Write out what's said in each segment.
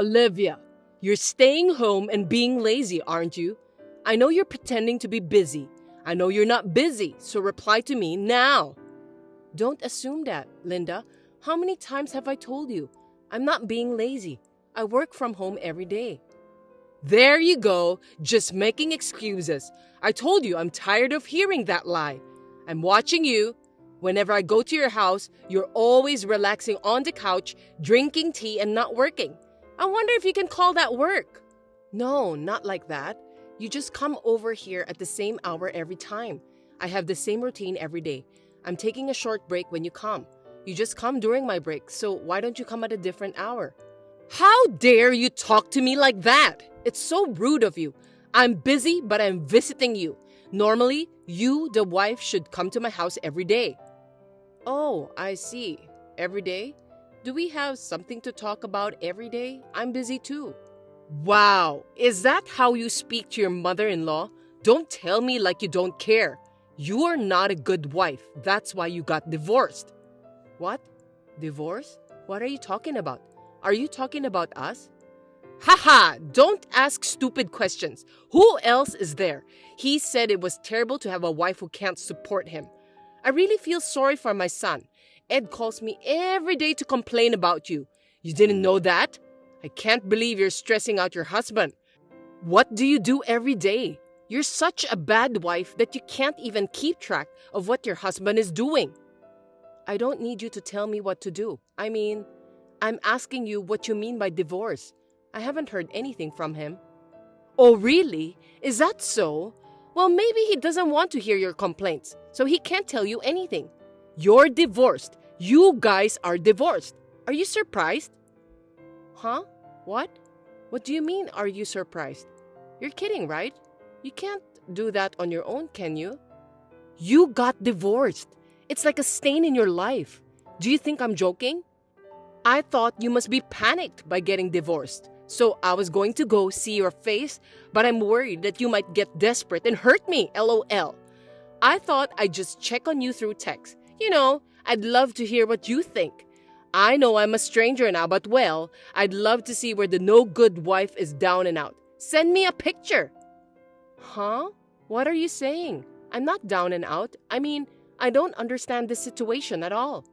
Olivia, you're staying home and being lazy, aren't you? I know you're pretending to be busy. I know you're not busy, so reply to me now. Don't assume that, Linda. How many times have I told you? I'm not being lazy. I work from home every day. There you go, just making excuses. I told you I'm tired of hearing that lie. I'm watching you. Whenever I go to your house, you're always relaxing on the couch, drinking tea and not working. I wonder if you can call that work. No, not like that. You just come over here at the same hour every time. I have the same routine every day. I'm taking a short break when you come. You just come during my break, so why don't you come at a different hour? How dare you talk to me like that? It's so rude of you. I'm busy, but I'm visiting you. Normally, you, the wife, should come to my house every day. Oh, I see. Every day? Do we have something to talk about every day? I'm busy too. Wow, is that how you speak to your mother-in-law? Don't tell me like you don't care. You are not a good wife. That's why you got divorced. What? Divorce? What are you talking about? Are you talking about us? Haha, don't ask stupid questions. Who else is there? He said it was terrible to have a wife who can't support him. I really feel sorry for my son. Ed calls me every day to complain about you. You didn't know that? I can't believe you're stressing out your husband. What do you do every day? You're such a bad wife that you can't even keep track of what your husband is doing. I don't need you to tell me what to do. I mean, I'm asking you what you mean by divorce. I haven't heard anything from him. Oh, really? Is that so? Well, maybe he doesn't want to hear your complaints, so he can't tell you anything. You're divorced. You guys are divorced. Are you surprised? Huh? What? What do you mean, are you surprised? You're kidding, right? You can't do that on your own, can you? You got divorced. It's like a stain in your life. Do you think I'm joking? I thought you must be panicked by getting divorced. So I was going to go see your face, but I'm worried that you might get desperate and hurt me, LOL. I thought I'd just check on you through text. You know, I'd love to hear what you think. I know I'm a stranger now, but well, I'd love to see where the no-good wife is down and out. Send me a picture. Huh? What are you saying? I'm not down and out. I mean, I don't understand this situation at all.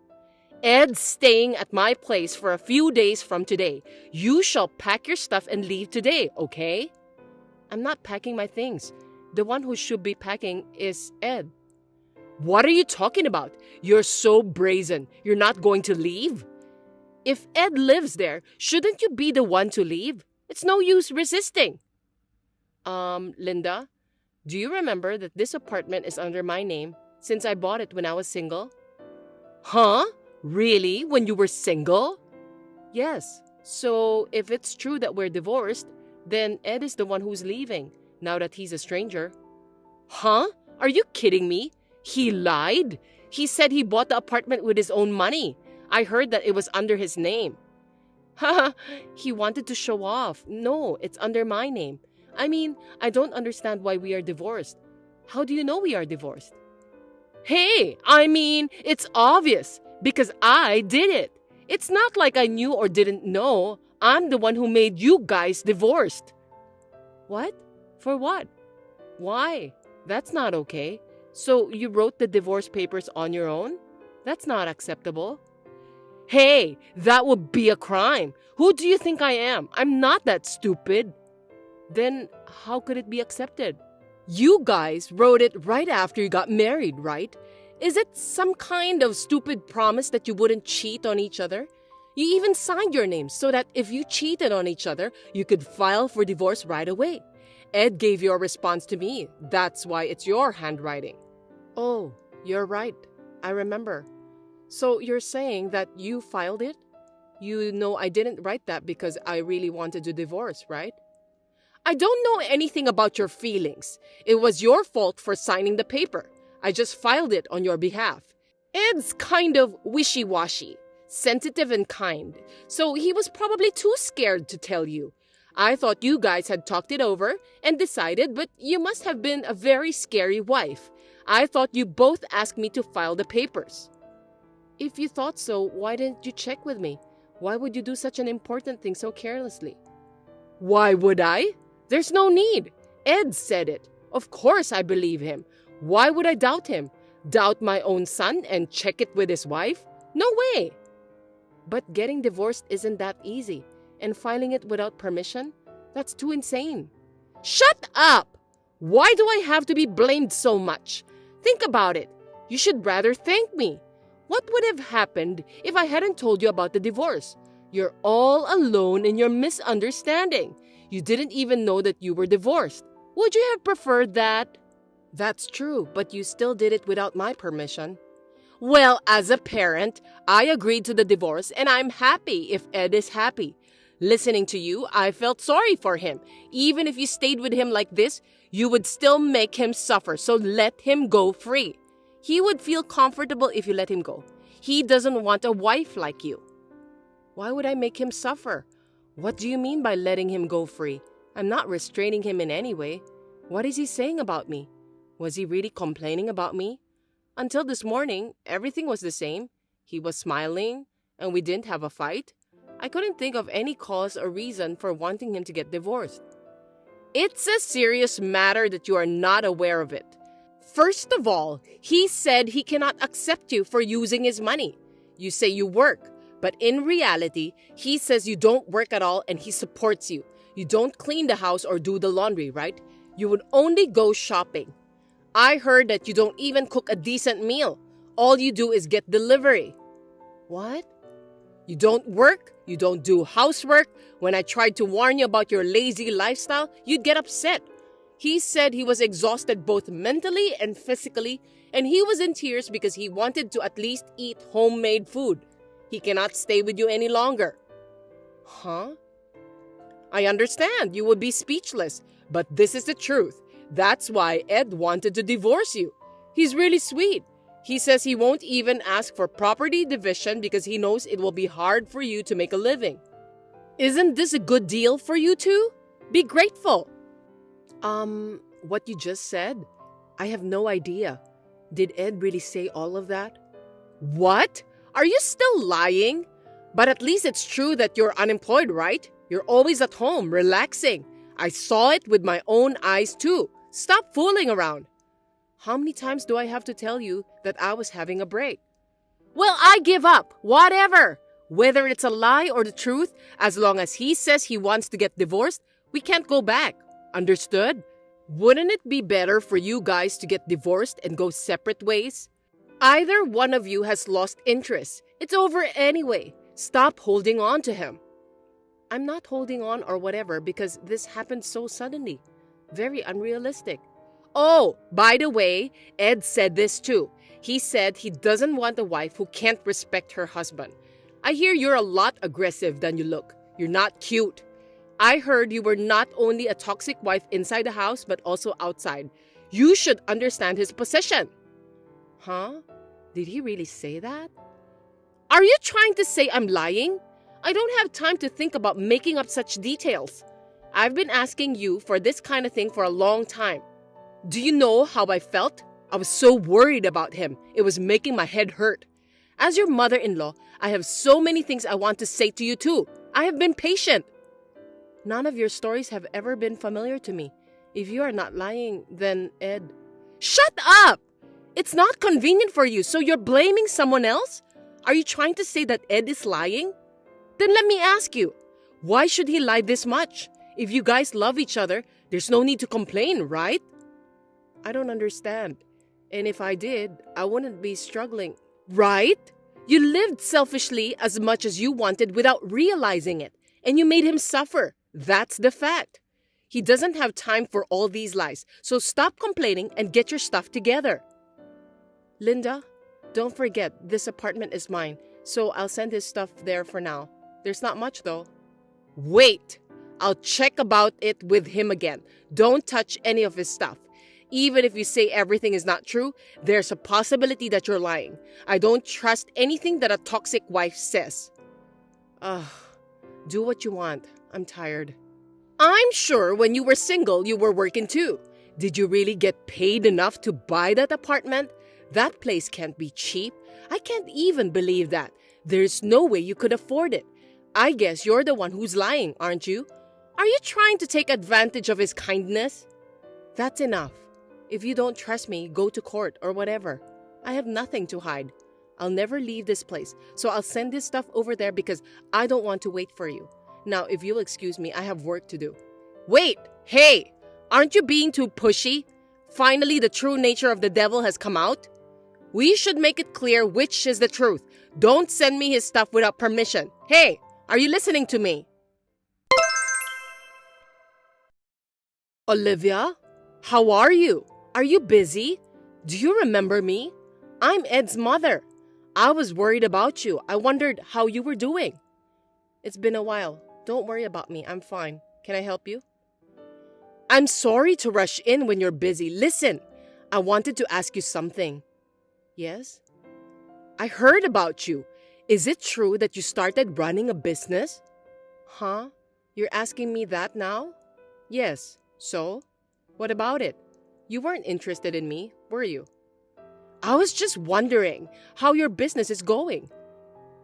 Ed's staying at my place for a few days from today. You shall pack your stuff and leave today, okay? I'm not packing my things. The one who should be packing is Ed. What are you talking about? You're so brazen. You're not going to leave? If Ed lives there, shouldn't you be the one to leave? It's no use resisting. Linda, do you remember that this apartment is under my name since I bought it when I was single? Huh? Really? When you were single? Yes. So if it's true that we're divorced, then Ed is the one who's leaving, now that he's a stranger. Huh? Are you kidding me? He lied? He said he bought the apartment with his own money. I heard that it was under his name. Haha, he wanted to show off. No, it's under my name. I mean, I don't understand why we are divorced. How do you know we are divorced? Hey, I mean, it's obvious. Because I did it. It's not like I knew or didn't know. I'm the one who made you guys divorced. What? For what? Why? That's not okay. So you wrote the divorce papers on your own? That's not acceptable. Hey, that would be a crime. Who do you think I am? I'm not that stupid. Then how could it be accepted? You guys wrote it right after you got married, right? Is it some kind of stupid promise that you wouldn't cheat on each other? You even signed your names so that if you cheated on each other, you could file for divorce right away. Ed gave your response to me. That's why it's your handwriting. Oh, you're right. I remember. So you're saying that you filed it? You know I didn't write that because I really wanted to divorce, right? I don't know anything about your feelings. It was your fault for signing the paper. I just filed it on your behalf. Ed's kind of wishy-washy, sensitive and kind, so he was probably too scared to tell you. I thought you guys had talked it over and decided, but you must have been a very scary wife. I thought you both asked me to file the papers. If you thought so, why didn't you check with me? Why would you do such an important thing so carelessly? Why would I? There's no need. Ed said it. Of course I believe him. Why would I doubt him? Doubt my own son and check it with his wife? No way. But getting divorced isn't that easy. And filing it without permission? That's too insane. Shut up! Why do I have to be blamed so much? Think about it. You should rather thank me. What would have happened if I hadn't told you about the divorce? You're all alone in your misunderstanding. You didn't even know that you were divorced. Would you have preferred that? That's true, but you still did it without my permission. Well, as a parent, I agreed to the divorce and I'm happy if Ed is happy. Listening to you, I felt sorry for him. Even if you stayed with him like this, you would still make him suffer, so let him go free. He would feel comfortable if you let him go. He doesn't want a wife like you. Why would I make him suffer? What do you mean by letting him go free? I'm not restraining him in any way. What is he saying about me? Was he really complaining about me? Until this morning, everything was the same. He was smiling, and we didn't have a fight. I couldn't think of any cause or reason for wanting him to get divorced. It's a serious matter that you are not aware of it. First of all, he said he cannot accept you for using his money. You say you work, but in reality, he says you don't work at all and he supports you. You don't clean the house or do the laundry, right? You would only go shopping. I heard that you don't even cook a decent meal. All you do is get delivery. What? You don't work, you don't do housework. When I tried to warn you about your lazy lifestyle, you'd get upset. He said he was exhausted both mentally and physically, and he was in tears because he wanted to at least eat homemade food. He cannot stay with you any longer. Huh? I understand you would be speechless, but this is the truth. That's why Ed wanted to divorce you. He's really sweet. He says he won't even ask for property division because he knows it will be hard for you to make a living. Isn't this a good deal for you two? Be grateful. What you just said? I have no idea. Did Ed really say all of that? What? Are you still lying? But at least it's true that you're unemployed, right? You're always at home, relaxing. I saw it with my own eyes too. Stop fooling around. How many times do I have to tell you that I was having a break? Well, I give up. Whatever. Whether it's a lie or the truth, as long as he says he wants to get divorced, we can't go back. Understood? Wouldn't it be better for you guys to get divorced and go separate ways? Either one of you has lost interest. It's over anyway. Stop holding on to him. I'm not holding on or whatever because this happened so suddenly. Very unrealistic. Oh, by the way, Ed said this too. He said he doesn't want a wife who can't respect her husband. I hear you're a lot aggressive than you look. You're not cute. I heard you were not only a toxic wife inside the house but also outside. You should understand his position. Huh? Did he really say that? Are you trying to say I'm lying? I don't have time to think about making up such details. I've been asking you for this kind of thing for a long time. Do you know how I felt? I was so worried about him. It was making my head hurt. As your mother-in-law, I have so many things I want to say to you too. I have been patient. None of your stories have ever been familiar to me. If you are not lying, then Ed... Shut up! It's not convenient for you, so you're blaming someone else? Are you trying to say that Ed is lying? Then let me ask you, why should he lie this much? If you guys love each other, there's no need to complain, right? I don't understand. And if I did, I wouldn't be struggling. Right? You lived selfishly as much as you wanted without realizing it. And you made him suffer. That's the fact. He doesn't have time for all these lies. So stop complaining and get your stuff together. Linda, don't forget, this apartment is mine. So I'll send his stuff there for now. There's not much though. Wait! I'll check about it with him again. Don't touch any of his stuff. Even if you say everything is not true, there's a possibility that you're lying. I don't trust anything that a toxic wife says. Do what you want. I'm tired. I'm sure when you were single, you were working too. Did you really get paid enough to buy that apartment? That place can't be cheap. I can't even believe that. There's no way you could afford it. I guess you're the one who's lying, aren't you? Are you trying to take advantage of his kindness? That's enough. If you don't trust me, go to court or whatever. I have nothing to hide. I'll never leave this place, so I'll send this stuff over there because I don't want to wait for you. Now, if you'll excuse me, I have work to do. Wait! Hey! Aren't you being too pushy? Finally, the true nature of the devil has come out? We should make it clear which is the truth. Don't send me his stuff without permission. Hey! Are you listening to me? Olivia? How are you? Are you busy? Do you remember me? I'm Ed's mother. I was worried about you. I wondered how you were doing. It's been a while. Don't worry about me. I'm fine. Can I help you? I'm sorry to rush in when you're busy. Listen, I wanted to ask you something. Yes? I heard about you. Is it true that you started running a business? Huh? You're asking me that now? Yes. So? What about it? You weren't interested in me, were you? I was just wondering how your business is going.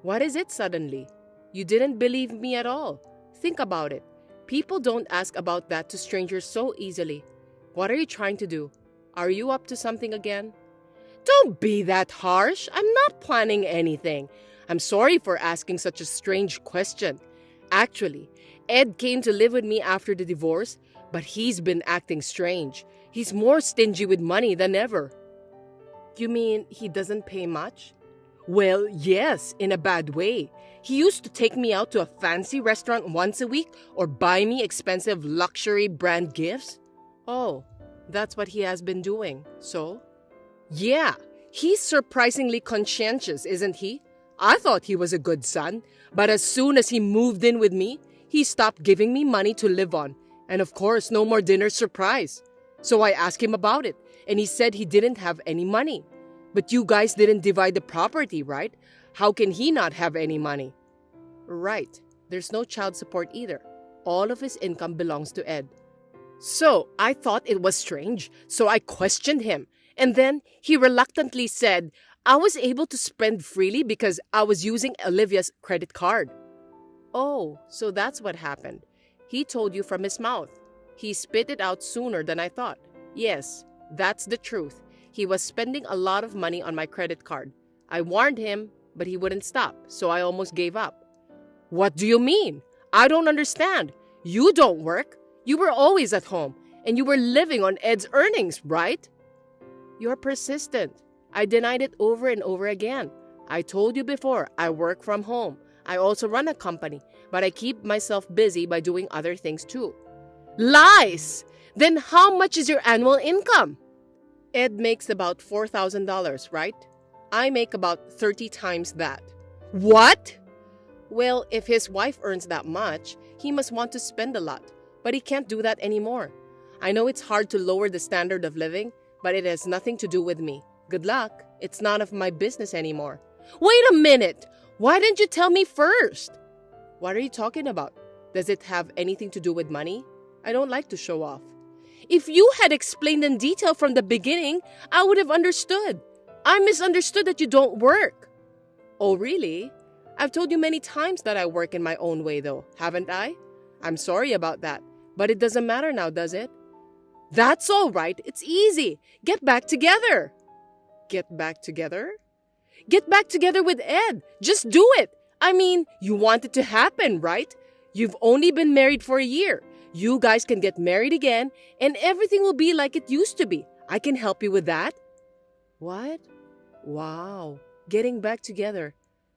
What is it suddenly? You didn't believe me at all. Think about it. People don't ask about that to strangers so easily. What are you trying to do? Are you up to something again? Don't be that harsh. I'm not planning anything. I'm sorry for asking such a strange question. Actually, Ed came to live with me after the divorce, but he's been acting strange. He's more stingy with money than ever. You mean he doesn't pay much? Well, yes, in a bad way. He used to take me out to a fancy restaurant once a week or buy me expensive luxury brand gifts. Oh, that's what he has been doing. So? Yeah, he's surprisingly conscientious, isn't he? I thought he was a good son, but as soon as he moved in with me, he stopped giving me money to live on. And of course, no more dinner surprise. So I asked him about it, and he said he didn't have any money. But you guys didn't divide the property, right? How can he not have any money? Right. There's no child support either. All of his income belongs to Ed. So I thought it was strange, so I questioned him. And then he reluctantly said I was able to spend freely because I was using Olivia's credit card. Oh, so that's what happened. He told you from his mouth. He spit it out sooner than I thought. Yes, that's the truth. He was spending a lot of money on my credit card. I warned him, but he wouldn't stop, so I almost gave up. What do you mean? I don't understand. You don't work. You were always at home, and you were living on Ed's earnings, right? You're persistent. I denied it over and over again. I told you before, I work from home. I also run a company, but I keep myself busy by doing other things too. Lies! Then how much is your annual income? Ed makes about $4,000, right? I make about 30 times that. What? Well, if his wife earns that much, he must want to spend a lot, but he can't do that anymore. I know it's hard to lower the standard of living, but it has nothing to do with me. Good luck. It's none of my business anymore. Wait a minute! Why didn't you tell me first? What are you talking about? Does it have anything to do with money? I don't like to show off. If you had explained in detail from the beginning, I would have understood. I misunderstood that you don't work. Oh, really? I've told you many times that I work in my own way, though, haven't I? I'm sorry about that, but it doesn't matter now, does it? That's all right. It's easy. Get back together. Get back together? Get back together with Ed. Just do it. I mean, you want it to happen, right? You've only been married for a year. You guys can get married again, and everything will be like it used to be. I can help you with that. What? Wow. Getting back together.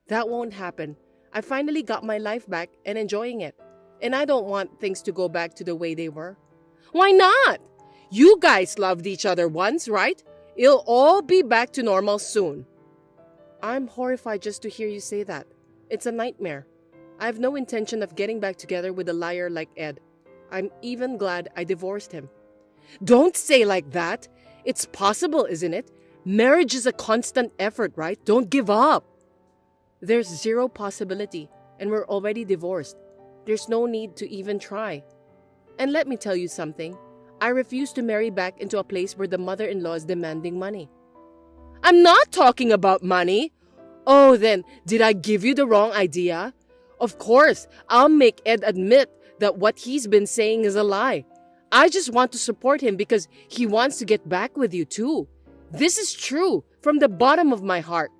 That won't happen. I finally got my life back and enjoying it. And I don't want things to go back to the way they were. Why not? You guys loved each other once, right? It'll all be back to normal soon. I'm horrified just to hear you say that. It's a nightmare. I have no intention of getting back together with a liar like Ed. I'm even glad I divorced him. Don't say like that. It's possible, isn't it? Marriage is a constant effort, right? Don't give up. There's zero possibility, and we're already divorced. There's no need to even try. And let me tell you something. I refuse to marry back into a place where the mother-in-law is demanding money. I'm not talking about money. Oh, then, did I give you the wrong idea? Of course, I'll make Ed admit that what he's been saying is a lie. I just want to support him because he wants to get back with you too. This is true from the bottom of my heart.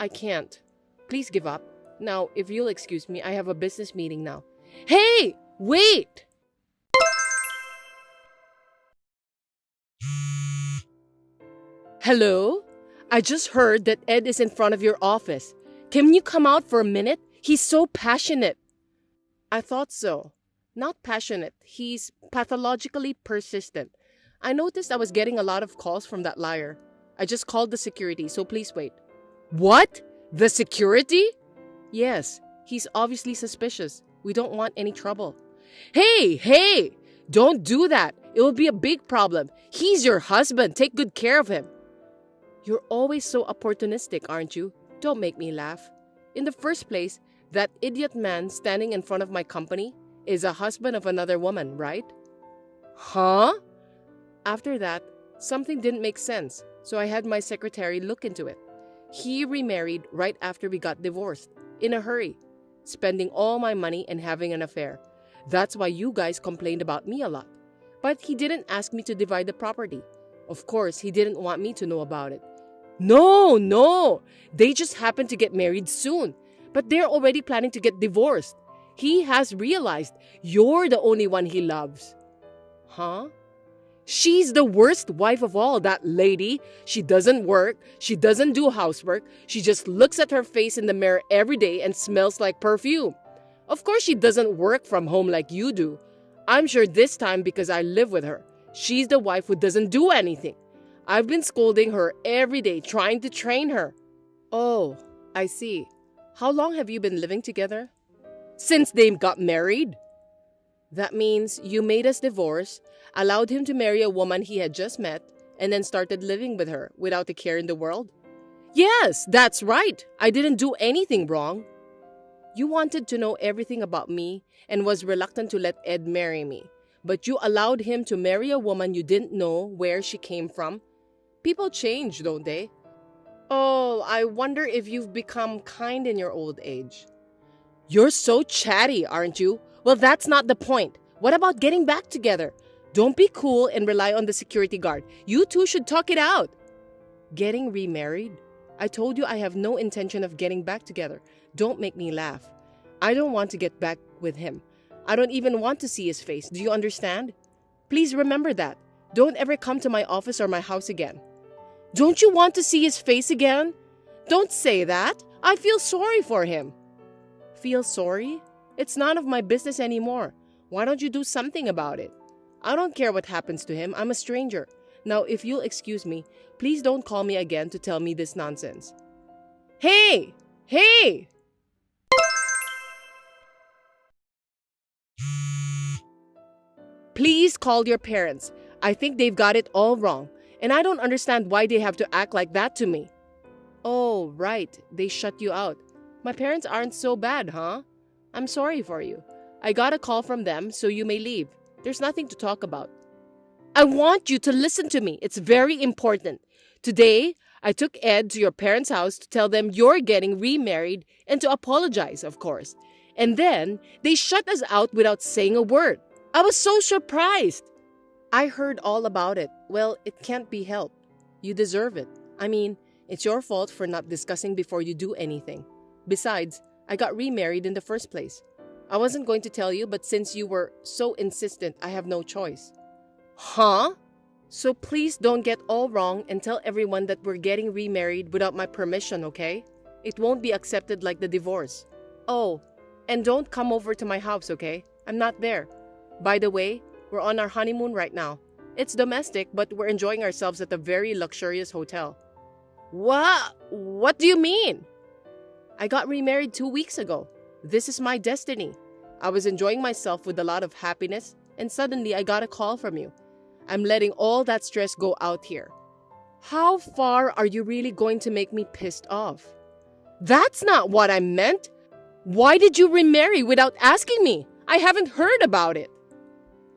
I can't. Please give up. Now, if you'll excuse me, I have a business meeting now. Hey, wait! Hello? I just heard that Ed is in front of your office. Can you come out for a minute? He's so passionate. I thought so. Not passionate. He's pathologically persistent. I noticed I was getting a lot of calls from that liar. I just called the security, so please wait. What? The security? Yes, he's obviously suspicious. We don't want any trouble. Hey! Don't do that. It will be a big problem. He's your husband. Take good care of him. You're always so opportunistic, aren't you? Don't make me laugh. In the first place, that idiot man standing in front of my company is a husband of another woman, right? Huh? After that, something didn't make sense, so I had my secretary look into it. He remarried right after we got divorced, in a hurry, spending all my money and having an affair. That's why you guys complained about me a lot. But he didn't ask me to divide the property. Of course, he didn't want me to know about it. No! They just happened to get married soon, but they're already planning to get divorced. He has realized you're the only one he loves. Huh? She's the worst wife of all, that lady. She doesn't work. She doesn't do housework. She just looks at her face in the mirror every day and smells like perfume. Of course, she doesn't work from home like you do. I'm sure this time because I live with her. She's the wife who doesn't do anything. I've been scolding her every day, trying to train her. Oh, I see. How long have you been living together? Since they got married. That means you made us divorce, allowed him to marry a woman he had just met, and then started living with her without a care in the world? Yes, that's right. I didn't do anything wrong. You wanted to know everything about me and was reluctant to let Ed marry me, but you allowed him to marry a woman you didn't know where she came from. People change, don't they? Oh, I wonder if you've become kind in your old age. You're so chatty, aren't you? Well, that's not the point. What about getting back together? Don't be cool and rely on the security guard. You two should talk it out. Getting remarried? I told you I have no intention of getting back together. Don't make me laugh. I don't want to get back with him. I don't even want to see his face. Do you understand? Please remember that. Don't ever come to my office or my house again. Don't you want to see his face again? Don't say that. I feel sorry for him. Feel sorry? It's none of my business anymore. Why don't you do something about it? I don't care what happens to him. I'm a stranger. Now, if you'll excuse me, please don't call me again to tell me this nonsense. Hey! Please call your parents. I think they've got it all wrong, and I don't understand why they have to act like that to me. Oh, right. They shut you out. My parents aren't so bad, huh? I'm sorry for you. I got a call from them, so you may leave. There's nothing to talk about. I want you to listen to me. It's very important. Today, I took Ed to your parents' house to tell them you're getting remarried and to apologize, of course. And then, they shut us out without saying a word. I was so surprised. I heard all about it. Well, it can't be helped. You deserve it. I mean, it's your fault for not discussing before you do anything. Besides, I got remarried in the first place. I wasn't going to tell you, but since you were so insistent, I have no choice. Huh? So please don't get all wrong and tell everyone that we're getting remarried without my permission, okay? It won't be accepted like the divorce. Oh, and don't come over to my house, okay? I'm not there. By the way, we're on our honeymoon right now. It's domestic, but we're enjoying ourselves at a very luxurious hotel. What do you mean? I got remarried 2 weeks ago. This is my destiny. I was enjoying myself with a lot of happiness, and suddenly I got a call from you. I'm letting all that stress go out here. How far are you really going to make me pissed off? That's not what I meant. Why did you remarry without asking me? I haven't heard about it.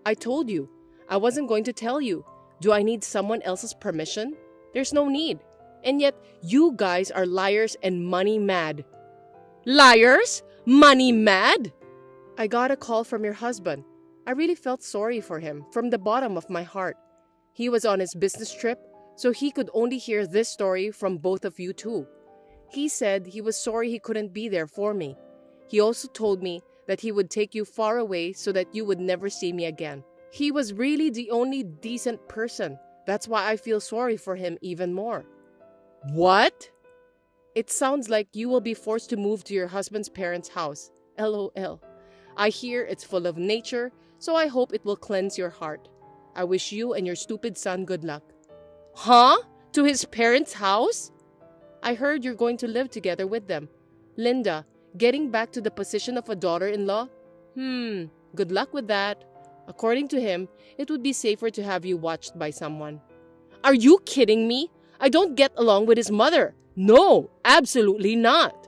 I told you. I wasn't going to tell you. Do I need someone else's permission? There's no need. And yet, you guys are liars and money mad. Liars? Money mad? I got a call from your husband. I really felt sorry for him from the bottom of my heart. He was on his business trip, so he could only hear this story from both of you too. He said he was sorry he couldn't be there for me. He also told me that he would take you far away so that you would never see me again. He was really the only decent person. That's why I feel sorry for him even more. What? It sounds like you will be forced to move to your husband's parents' house. LOL. I hear it's full of nature, so I hope it will cleanse your heart. I wish you and your stupid son good luck. Huh? To his parents' house? I heard you're going to live together with them. Linda, getting back to the position of a daughter-in-law? Good luck with that. According to him, it would be safer to have you watched by someone. Are you kidding me? I don't get along with his mother. No, absolutely not.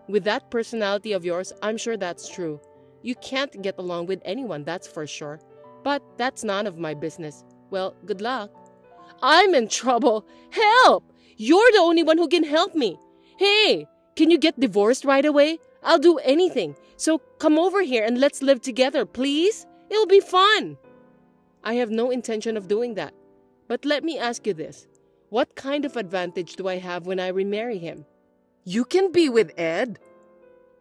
With that personality of yours, I'm sure that's true. You can't get along with anyone, that's for sure. But that's none of my business. Well, good luck. I'm in trouble. Help! You're the only one who can help me. Hey, can you get divorced right away? I'll do anything. So come over here and let's live together, please. It'll be fun. I have no intention of doing that. But let me ask you this. What kind of advantage do I have when I remarry him? You can be with Ed.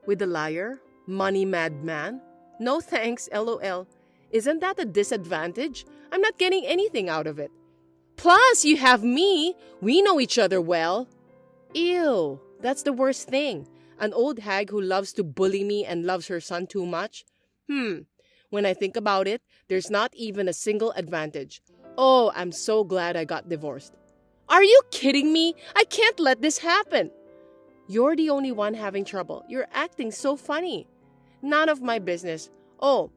With the liar? Money mad man? No thanks, LOL. Isn't that a disadvantage? I'm not getting anything out of it. Plus, you have me. We know each other well. Ew, that's the worst thing. An old hag who loves to bully me and loves her son too much. When I think about it, there's not even a single advantage. Oh, I'm so glad I got divorced. Are you kidding me? I can't let this happen. You're the only one having trouble. You're acting so funny. None of my business. Oh,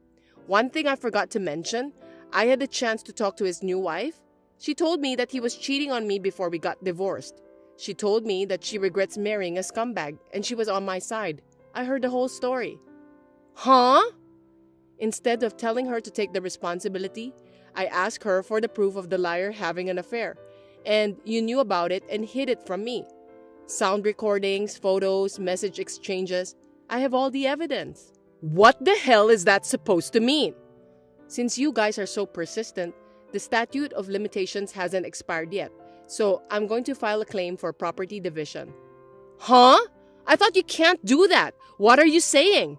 one thing I forgot to mention. I had the chance to talk to his new wife. She told me that he was cheating on me before we got divorced. She told me that she regrets marrying a scumbag and she was on my side. I heard the whole story. Huh? Instead of telling her to take the responsibility, I asked her for the proof of the liar having an affair. And you knew about it and hid it from me. Sound recordings, photos, message exchanges. I have all the evidence. What the hell is that supposed to mean? Since you guys are so persistent, the statute of limitations hasn't expired yet. So I'm going to file a claim for property division. Huh? I thought you can't do that. What are you saying?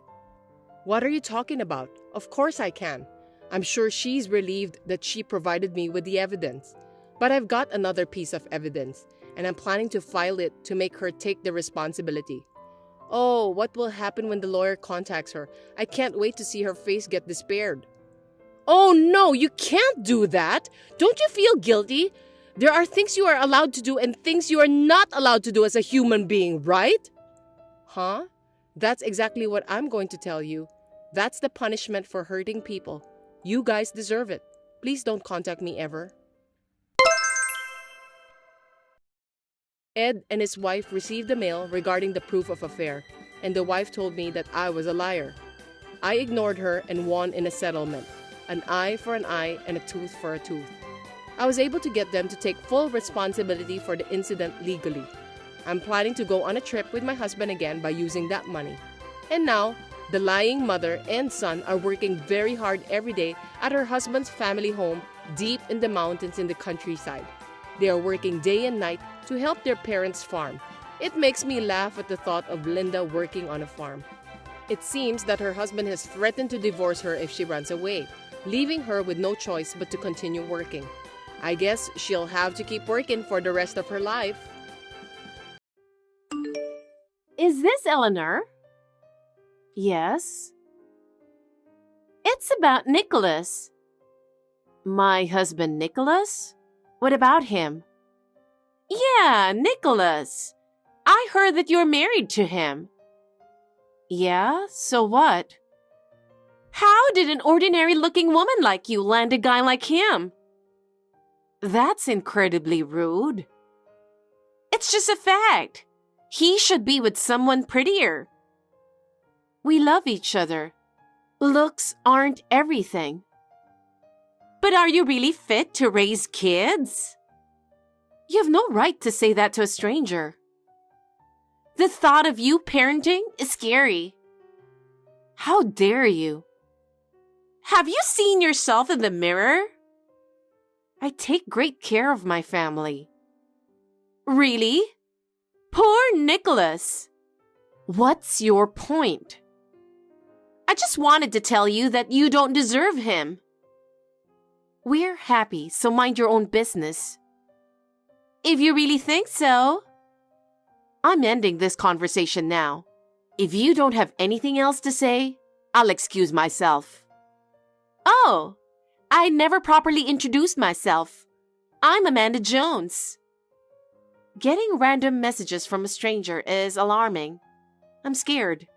What are you talking about? Of course I can. I'm sure she's relieved that she provided me with the evidence. But I've got another piece of evidence, and I'm planning to file it to make her take the responsibility. Oh, what will happen when the lawyer contacts her? I can't wait to see her face get despaired. Oh no, you can't do that. Don't you feel guilty? There are things you are allowed to do and things you are not allowed to do as a human being, right? Huh? That's exactly what I'm going to tell you. That's the punishment for hurting people. You guys deserve it. Please don't contact me ever. Ed and his wife received a mail regarding the proof of affair, and the wife told me that I was a liar. I ignored her and won in a settlement. An eye for an eye and a tooth for a tooth. I was able to get them to take full responsibility for the incident legally. I'm planning to go on a trip with my husband again by using that money. And now, the lying mother and son are working very hard every day at her husband's family home deep in the mountains in the countryside. They are working day and night to help their parents farm. It makes me laugh at the thought of Linda working on a farm. It seems that her husband has threatened to divorce her if she runs away, leaving her with no choice but to continue working. I guess she'll have to keep working for the rest of her life. Is this Eleanor? Yes. It's about Nicholas. My husband Nicholas? What about him? Yeah, Nicholas. I heard that you're married to him. Yeah, so what? How did an ordinary-looking woman like you land a guy like him? That's incredibly rude. It's just a fact. He should be with someone prettier. We love each other. Looks aren't everything. But are you really fit to raise kids? You have no right to say that to a stranger. The thought of you parenting is scary. How dare you? Have you seen yourself in the mirror? I take great care of my family. Really? Poor Nicholas. What's your point? I just wanted to tell you that you don't deserve him. We're happy, so mind your own business. If you really think so. I'm ending this conversation now. If you don't have anything else to say, I'll excuse myself. Oh, I never properly introduced myself. I'm Amanda Jones. Getting random messages from a stranger is alarming. I'm scared.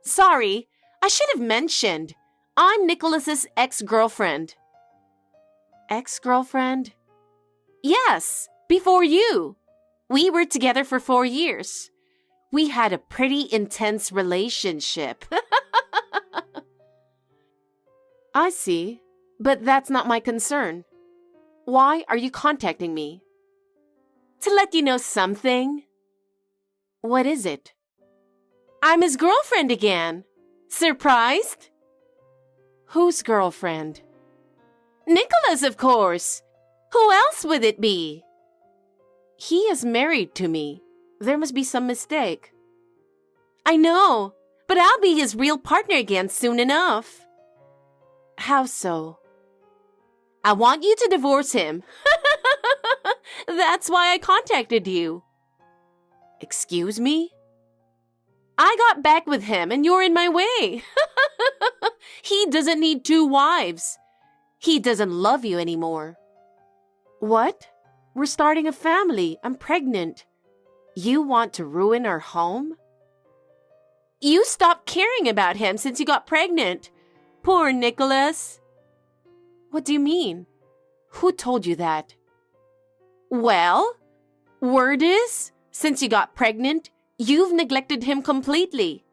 Sorry, I should have mentioned. I'm Nicholas's ex-girlfriend. Ex-girlfriend? Yes, before you. We were together for 4 years. We had a pretty intense relationship. I see, but that's not my concern. Why are you contacting me? To let you know something. What is it? I'm his girlfriend again. Surprised? Whose girlfriend? Nicholas, of course. Who else would it be? He is married to me. There must be some mistake. I know, but I'll be his real partner again soon enough. How so? I want you to divorce him. That's why I contacted you. Excuse me? I got back with him and you're in my way. He doesn't need 2 wives. He doesn't love you anymore. What? We're starting a family. I'm pregnant. You want to ruin our home? You stopped caring about him since you got pregnant. Poor Nicholas. What do you mean? Who told you that? Well, word is, since you got pregnant, you've neglected him completely.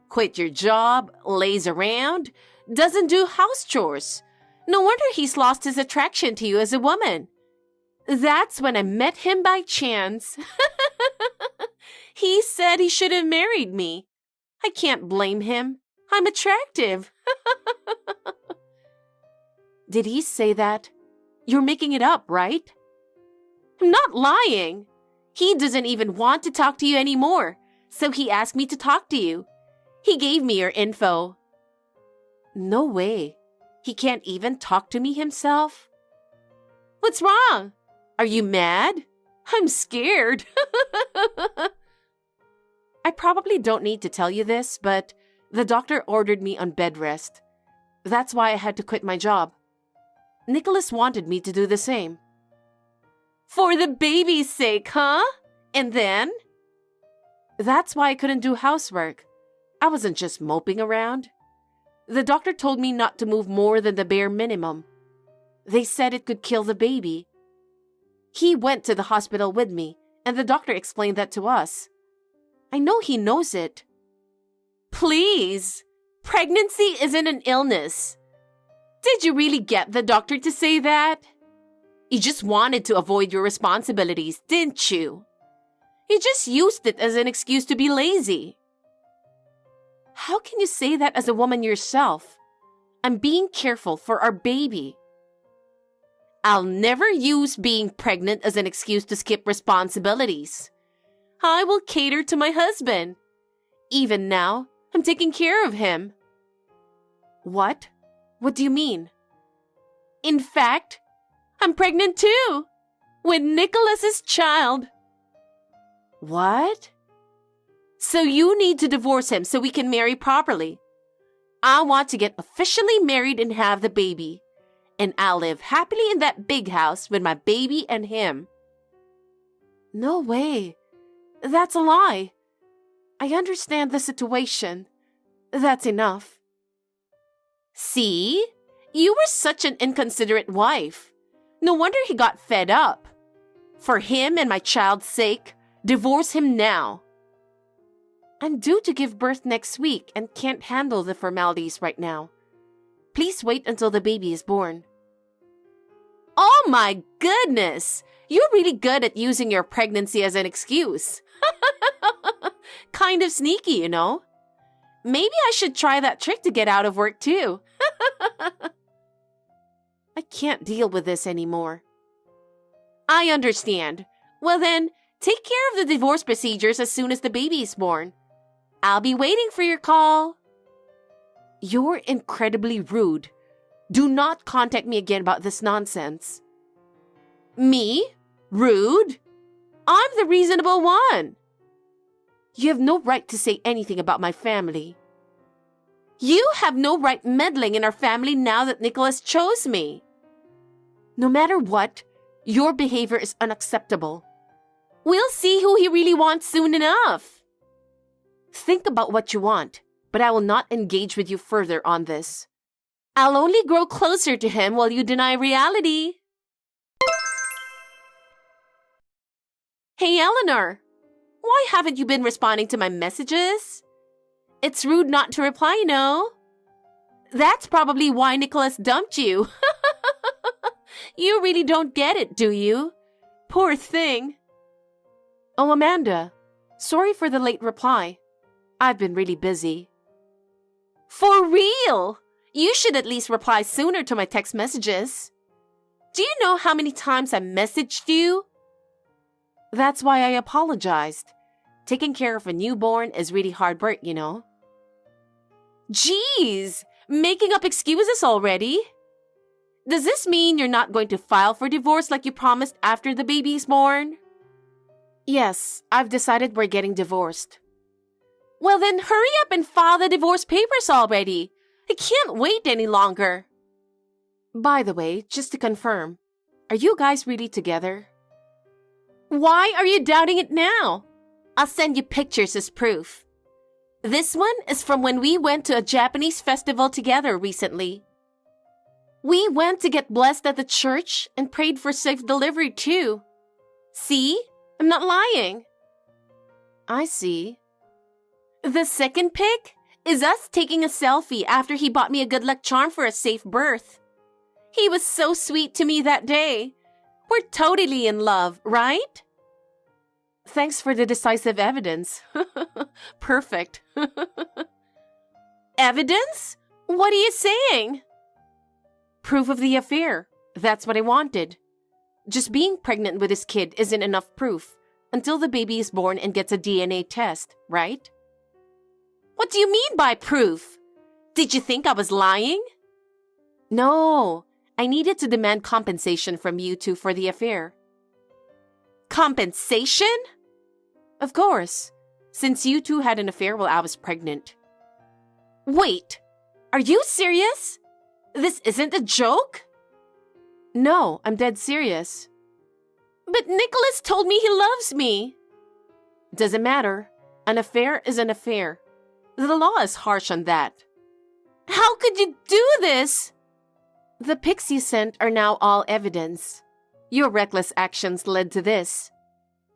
Quit your job, lays around, doesn't do house chores. No wonder he's lost his attraction to you as a woman. That's when I met him by chance. He said he should have married me. I can't blame him. I'm attractive. Did he say that? You're making it up, right? I'm not lying. He doesn't even want to talk to you anymore, so he asked me to talk to you. He gave me your info. No way. He can't even talk to me himself? What's wrong? Are you mad? I'm scared. I probably don't need to tell you this, but the doctor ordered me on bed rest. That's why I had to quit my job. Nicholas wanted me to do the same. For the baby's sake, huh? And then? That's why I couldn't do housework. I wasn't just moping around. The doctor told me not to move more than the bare minimum. They said it could kill the baby. He went to the hospital with me, and the doctor explained that to us. I know he knows it. Please, pregnancy isn't an illness. Did you really get the doctor to say that? You just wanted to avoid your responsibilities, didn't you? You just used it as an excuse to be lazy. How can you say that as a woman yourself? I'm being careful for our baby. I'll never use being pregnant as an excuse to skip responsibilities. I will cater to my husband. Even now, I'm taking care of him. What? What do you mean? In fact, I'm pregnant too, with Nicholas's child. What? So you need to divorce him so we can marry properly. I want to get officially married and have the baby. And I'll live happily in that big house with my baby and him. No way. That's a lie. I understand the situation. That's enough. See? You were such an inconsiderate wife. No wonder he got fed up. For him and my child's sake, divorce him now. I'm due to give birth next week and can't handle the formalities right now. Please wait until the baby is born. Oh my goodness! You're really good at using your pregnancy as an excuse. Kind of sneaky, you know? Maybe I should try that trick to get out of work too. I can't deal with this anymore. I understand. Well then, take care of the divorce procedures as soon as the baby is born. I'll be waiting for your call. You're incredibly rude. Do not contact me again about this nonsense. Me? Rude? I'm the reasonable one. You have no right to say anything about my family. You have no right meddling in our family now that Nicholas chose me. No matter what, your behavior is unacceptable. We'll see who he really wants soon enough. Think about what you want, but I will not engage with you further on this. I'll only grow closer to him while you deny reality. Hey, Eleanor. Why haven't you been responding to my messages? It's rude not to reply, you know. That's probably why Nicholas dumped you. You really don't get it, do you? Poor thing. Oh, Amanda. Sorry for the late reply. I've been really busy. For real? You should at least reply sooner to my text messages. Do you know how many times I messaged you? That's why I apologized. Taking care of a newborn is really hard work, you know. Jeez, making up excuses already? Does this mean you're not going to file for divorce like you promised after the baby's born? Yes, I've decided we're getting divorced. Well then hurry up and file the divorce papers already. I can't wait any longer. By the way, just to confirm, are you guys really together? Why are you doubting it now? I'll send you pictures as proof. This one is from when we went to a Japanese festival together recently. We went to get blessed at the church and prayed for safe delivery too. See? I'm not lying. I see. The second pic is us taking a selfie after he bought me a good luck charm for a safe birth. He was so sweet to me that day. We're totally in love, right? Thanks for the decisive evidence. Perfect. Evidence? What are you saying? Proof of the affair. That's what I wanted. Just being pregnant with this kid isn't enough proof until the baby is born and gets a DNA test, right? What do you mean by proof? Did you think I was lying? No, I needed to demand compensation from you two for the affair. Compensation? Of course, since you two had an affair while I was pregnant. Wait, are you serious? This isn't a joke? No, I'm dead serious. But Nicholas told me he loves me. Doesn't matter. An affair is an affair. The law is harsh on that. How could you do this? The pics you sent are now all evidence. Your reckless actions led to this.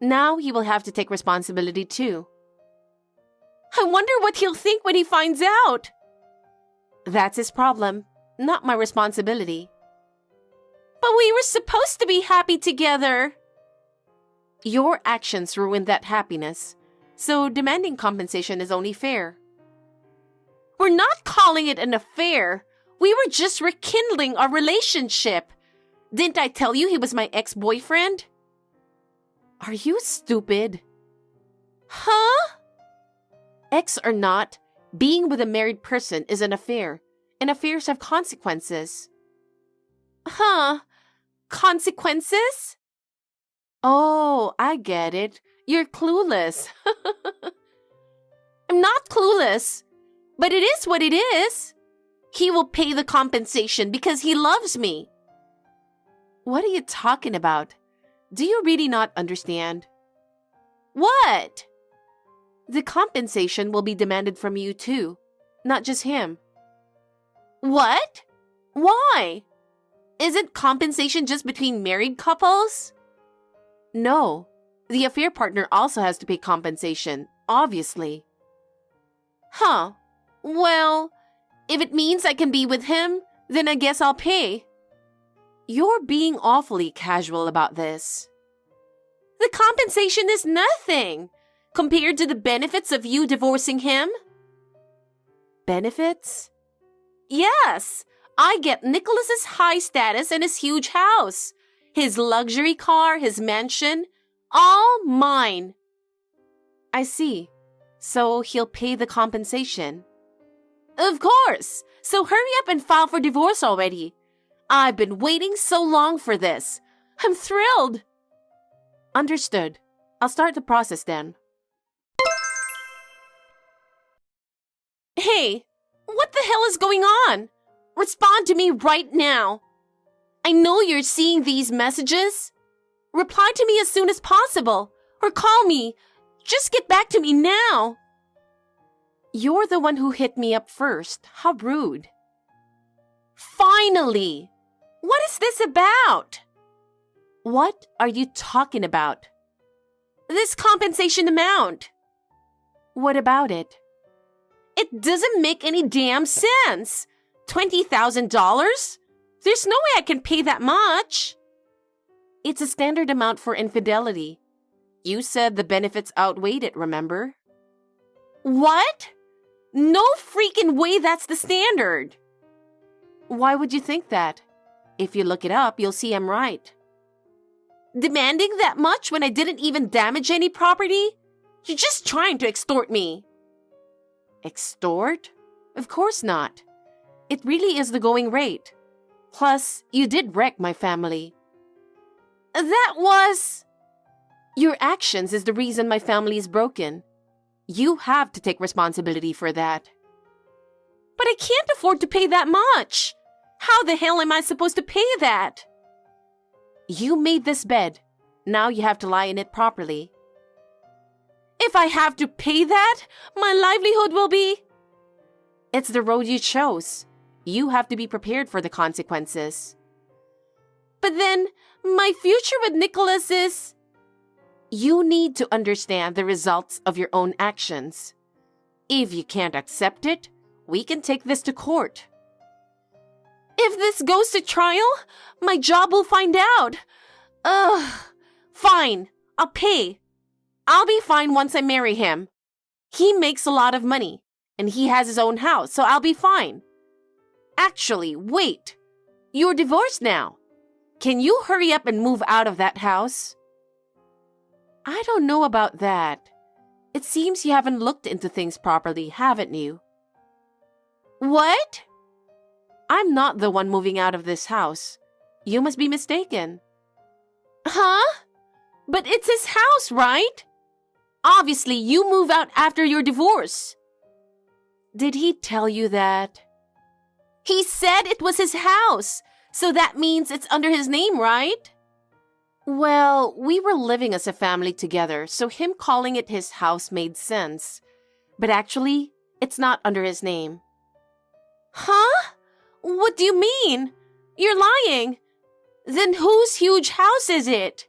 Now he will have to take responsibility too. I wonder what he'll think when he finds out. That's his problem, not my responsibility. But we were supposed to be happy together. Your actions ruined that happiness, so demanding compensation is only fair. We're not calling it an affair. We were just rekindling our relationship. Didn't I tell you he was my ex-boyfriend? Are you stupid? Huh? Ex or not, being with a married person is an affair, and affairs have consequences. Huh? Consequences? Oh, I get it. You're clueless. I'm not clueless, but it is what it is. He will pay the compensation because he loves me. What are you talking about? Do you really not understand? What? The compensation will be demanded from you too, not just him. What? Why? Isn't compensation just between married couples? No, the affair partner also has to pay compensation, obviously. Huh. Well, if it means I can be with him, then I guess I'll pay. You're being awfully casual about this. The compensation is nothing compared to the benefits of you divorcing him. Benefits? Yes, I get Nicholas's high status and his huge house, his luxury car, his mansion, all mine. I see. So he'll pay the compensation. Of course. So hurry up and file for divorce already. I've been waiting so long for this. I'm thrilled. Understood. I'll start the process then. Hey, what the hell is going on? Respond to me right now. I know you're seeing these messages. Reply to me as soon as possible, or call me. Just get back to me now. You're the one who hit me up first. How rude. Finally! What is this about? What are you talking about? This compensation amount. What about it? It doesn't make any damn sense. $20,000? There's no way I can pay that much. It's a standard amount for infidelity. You said the benefits outweighed it, remember? What? No freaking way that's the standard. Why would you think that? If you look it up, you'll see I'm right. Demanding that much when I didn't even damage any property? You're just trying to extort me. Extort? Of course not. It really is the going rate. Plus, you did wreck my family. That was... Your actions is the reason my family is broken. You have to take responsibility for that. But I can't afford to pay that much. How the hell am I supposed to pay that? You made this bed. Now you have to lie in it properly. If I have to pay that, my livelihood will be... It's the road you chose. You have to be prepared for the consequences. But then, my future with Nicholas is... You need to understand the results of your own actions. If you can't accept it, we can take this to court. If this goes to trial, my job will find out. Fine, I'll pay. I'll be fine once I marry him. He makes a lot of money, and he has his own house, so I'll be fine. Actually, wait. You're divorced now. Can you hurry up and move out of that house? I don't know about that. It seems you haven't looked into things properly, haven't you? What? I'm not the one moving out of this house. You must be mistaken. Huh? But it's his house, right? Obviously, you move out after your divorce. Did he tell you that? He said it was his house, so that means it's under his name, right? Well, we were living as a family together, so him calling it his house made sense. But actually, it's not under his name. Huh? What do you mean? You're lying. Then whose huge house is it?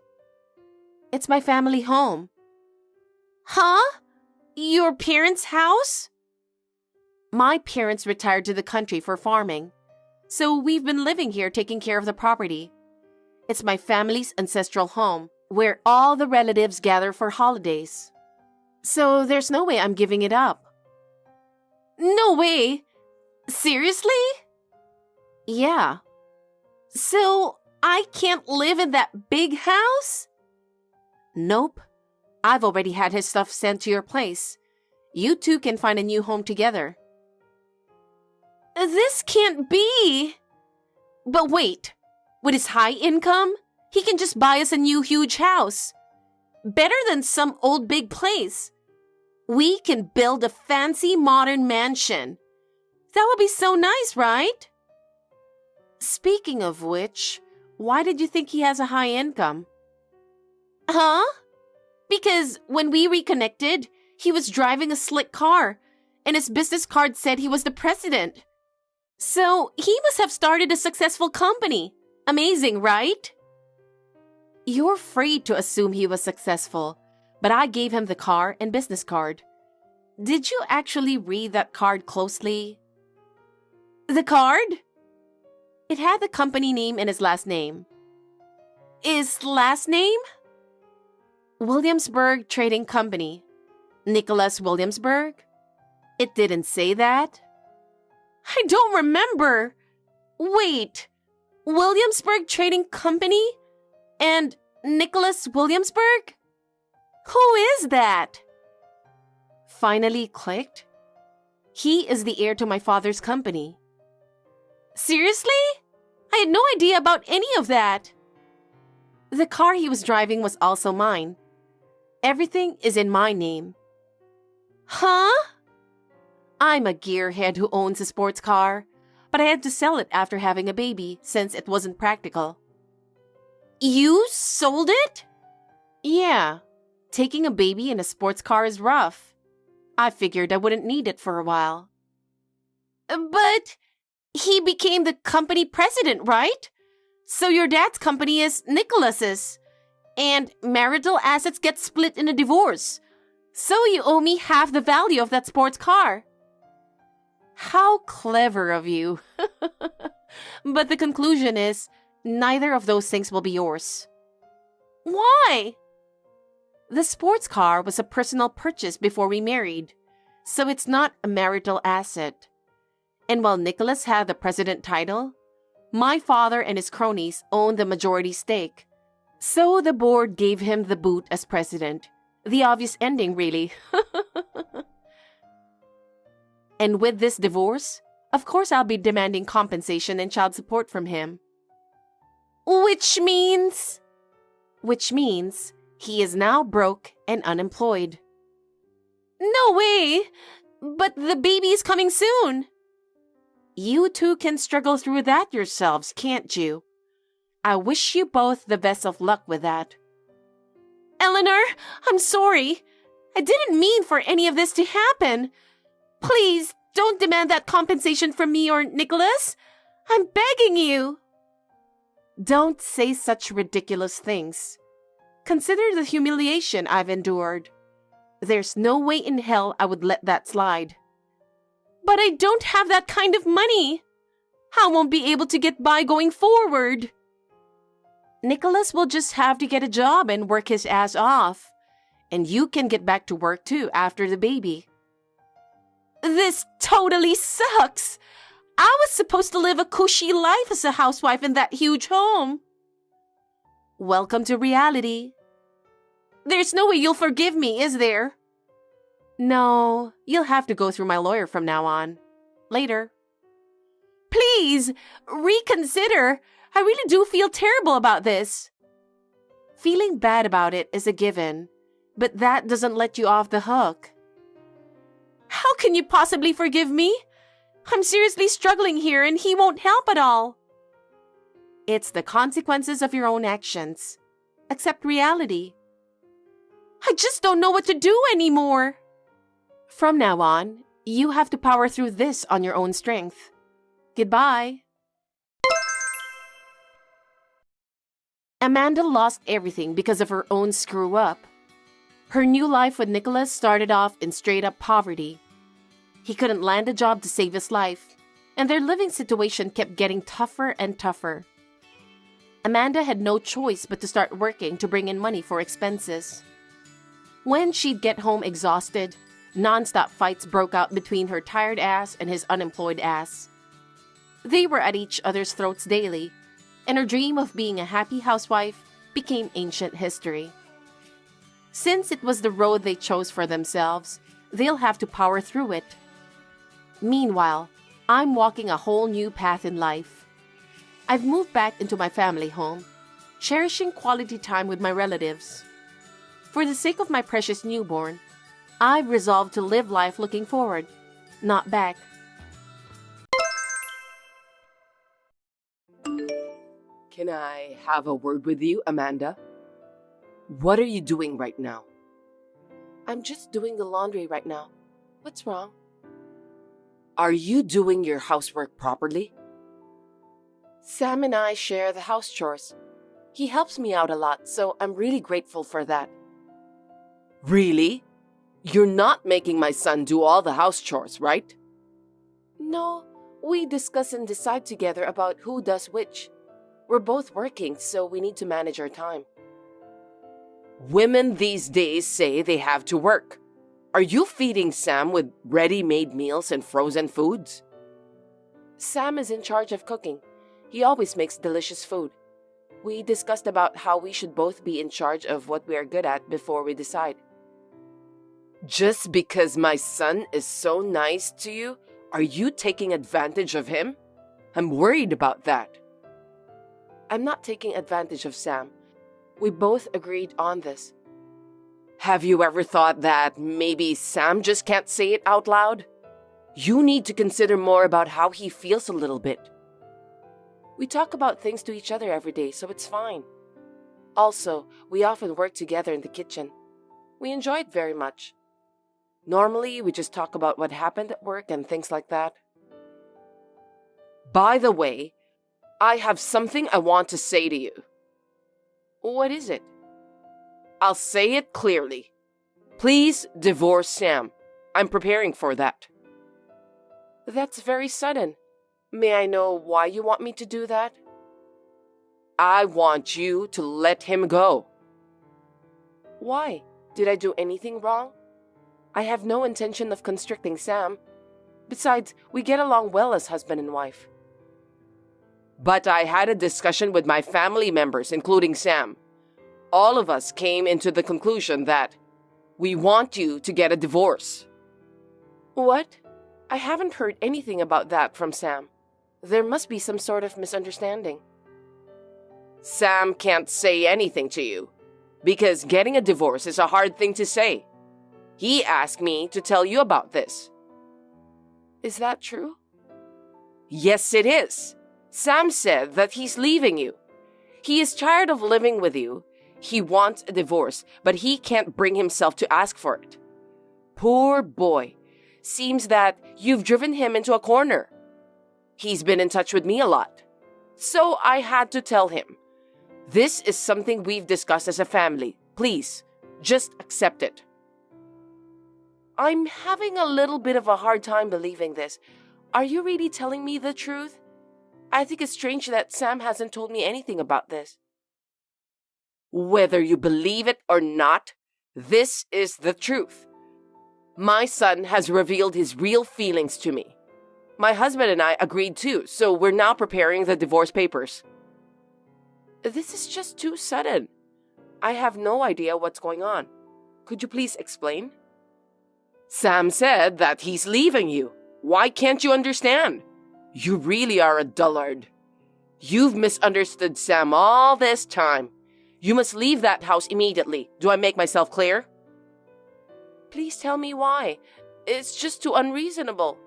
It's my family home. Huh? Your parents' house? My parents retired to the country for farming, so we've been living here taking care of the property. It's my family's ancestral home, where all the relatives gather for holidays. So there's no way I'm giving it up. No way? Seriously? Yeah. So I can't live in that big house? Nope. I've already had his stuff sent to your place. You two can find a new home together. This can't be. But wait. With his high income, he can just buy us a new huge house. Better than some old big place. We can build a fancy modern mansion. That would be so nice, right? Speaking of which, why did you think he has a high income? Huh? Because when we reconnected, he was driving a slick car, and his business card said he was the president. So he must have started a successful company. Amazing, right? You're free to assume he was successful, but I gave him the car and business card. Did you actually read that card closely? The card? It had the company name and his last name. His last name? Williamsburg Trading Company. Nicholas Williamsburg? It didn't say that? I don't remember. Wait, Williamsburg Trading Company? And Nicholas Williamsburg? Who is that? Finally clicked. He is the heir to my father's company. Seriously? I had no idea about any of that. The car he was driving was also mine. Everything is in my name. Huh? I'm a gearhead who owns a sports car, but I had to sell it after having a baby since it wasn't practical. You sold it? Yeah. Taking a baby in a sports car is rough. I figured I wouldn't need it for a while. But he became the company president, right? So your dad's company is Nicholas's, and marital assets get split in a divorce. So you owe me half the value of that sports car. How clever of you. But the conclusion is, neither of those things will be yours. Why? The sports car was a personal purchase before we married, so it's not a marital asset. And while Nicholas had the president title, my father and his cronies owned the majority stake. So the board gave him the boot as president. The obvious ending, really. And with this divorce, of course I'll be demanding compensation and child support from him. Which means he is now broke and unemployed. No way! But the baby is coming soon. You two can struggle through that yourselves, can't you? I wish you both the best of luck with that. Eleanor, I'm sorry. I didn't mean for any of this to happen. Please, don't demand that compensation from me or Nicholas. I'm begging you. Don't say such ridiculous things. Consider the humiliation I've endured. There's no way in hell I would let that slide. But I don't have that kind of money. I won't be able to get by going forward. Nicholas will just have to get a job and work his ass off. And you can get back to work too after the baby. This totally sucks. I was supposed to live a cushy life as a housewife in that huge home. Welcome to reality. There's no way you'll forgive me, is there? No, you'll have to go through my lawyer from now on. Later. Please, reconsider. I really do feel terrible about this. Feeling bad about it is a given, but that doesn't let you off the hook. How can you possibly forgive me? I'm seriously struggling here and he won't help at all. It's the consequences of your own actions. Accept reality. I just don't know what to do anymore. From now on, you have to power through this on your own strength. Goodbye. Amanda lost everything because of her own screw-up. Her new life with Nicholas started off in straight-up poverty. He couldn't land a job to save his life, and their living situation kept getting tougher and tougher. Amanda had no choice but to start working to bring in money for expenses. When she'd get home exhausted, non-stop fights broke out between her tired ass and his unemployed ass. They were at each other's throats daily, and her dream of being a happy housewife became ancient history. Since it was the road they chose for themselves, they'll have to power through it. Meanwhile, I'm walking a whole new path in life. I've moved back into my family home, cherishing quality time with my relatives. For the sake of my precious newborn, I've resolved to live life looking forward, not back. Can I have a word with you, Amanda? What are you doing right now? I'm just doing the laundry right now. What's wrong? Are you doing your housework properly? Sam and I share the house chores. He helps me out a lot, so I'm really grateful for that. Really? You're not making my son do all the house chores, right? No, we discuss and decide together about who does which. We're both working, so we need to manage our time. Women these days say they have to work. Are you feeding Sam with ready-made meals and frozen foods? Sam is in charge of cooking. He always makes delicious food. We discussed about how we should both be in charge of what we are good at before we decide. Just because my son is so nice to you, are you taking advantage of him? I'm worried about that. I'm not taking advantage of Sam. We both agreed on this. Have you ever thought that maybe Sam just can't say it out loud? You need to consider more about how he feels a little bit. We talk about things to each other every day, so it's fine. Also, we often work together in the kitchen. We enjoy it very much. Normally, we just talk about what happened at work and things like that. By the way, I have something I want to say to you. What is it? I'll say it clearly. Please divorce Sam. I'm preparing for that. That's very sudden. May I know why you want me to do that? I want you to let him go. Why? Did I do anything wrong? I have no intention of constricting Sam. Besides, we get along well as husband and wife. But I had a discussion with my family members, including Sam. All of us came into the conclusion that we want you to get a divorce. What? I haven't heard anything about that from Sam. There must be some sort of misunderstanding. Sam can't say anything to you, because getting a divorce is a hard thing to say. He asked me to tell you about this. Is that true? Yes, it is. Sam said that he's leaving you. He is tired of living with you. He wants a divorce, but he can't bring himself to ask for it. Poor boy. Seems that you've driven him into a corner. He's been in touch with me a lot. So I had to tell him. This is something we've discussed as a family. Please, just accept it. I'm having a little bit of a hard time believing this. Are you really telling me the truth? I think it's strange that Sam hasn't told me anything about this. Whether you believe it or not, this is the truth. My son has revealed his real feelings to me. My husband and I agreed too, so we're now preparing the divorce papers. This is just too sudden. I have no idea what's going on. Could you please explain? Sam said that he's leaving you. Why can't you understand? You really are a dullard. You've misunderstood Sam all this time. You must leave that house immediately. Do I make myself clear? Please tell me why. It's just too unreasonable.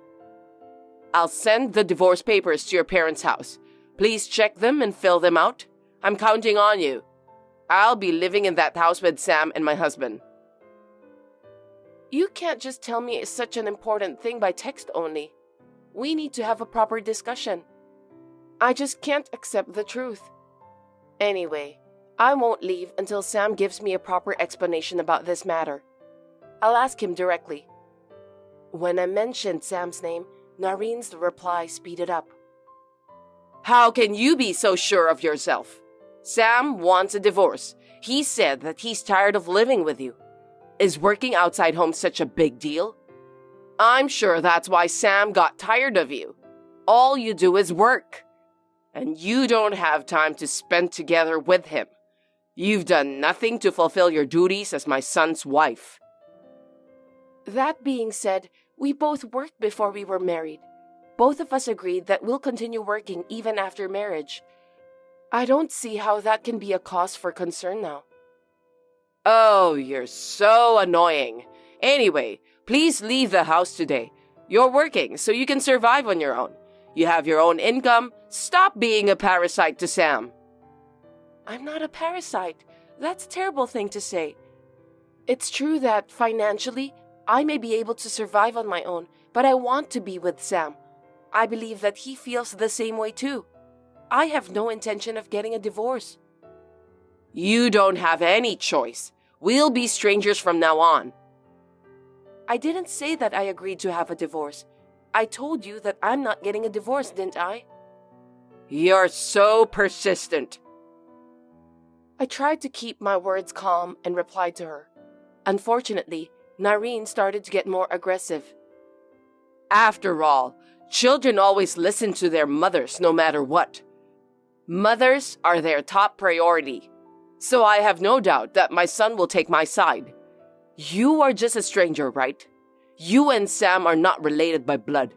I'll send the divorce papers to your parents' house. Please check them and fill them out. I'm counting on you. I'll be living in that house with Sam and my husband. You can't just tell me it's such an important thing by text only. We need to have a proper discussion. I just can't accept the truth. Anyway, I won't leave until Sam gives me a proper explanation about this matter. I'll ask him directly. When I mentioned Sam's name, Nareen's reply speeded up. How can you be so sure of yourself? Sam wants a divorce. He said that he's tired of living with you. Is working outside home such a big deal? I'm sure that's why Sam got tired of you. All you do is work. And you don't have time to spend together with him. You've done nothing to fulfill your duties as my son's wife. That being said, we both worked before we were married. Both of us agreed that we'll continue working even after marriage. I don't see how that can be a cause for concern now. Oh, you're so annoying. Anyway, please leave the house today. You're working, so you can survive on your own. You have your own income. Stop being a parasite to Sam. I'm not a parasite. That's a terrible thing to say. It's true that financially, I may be able to survive on my own, but I want to be with Sam. I believe that he feels the same way too. I have no intention of getting a divorce. You don't have any choice. We'll be strangers from now on. I didn't say that I agreed to have a divorce. I told you that I'm not getting a divorce, didn't I? You're so persistent. I tried to keep my words calm and replied to her. Unfortunately, Nareen started to get more aggressive. After all, Children always listen to their mothers no matter what. Mothers are their top priority. So I have no doubt that my son will take my side. You are just a stranger, right? You and Sam are not related by blood.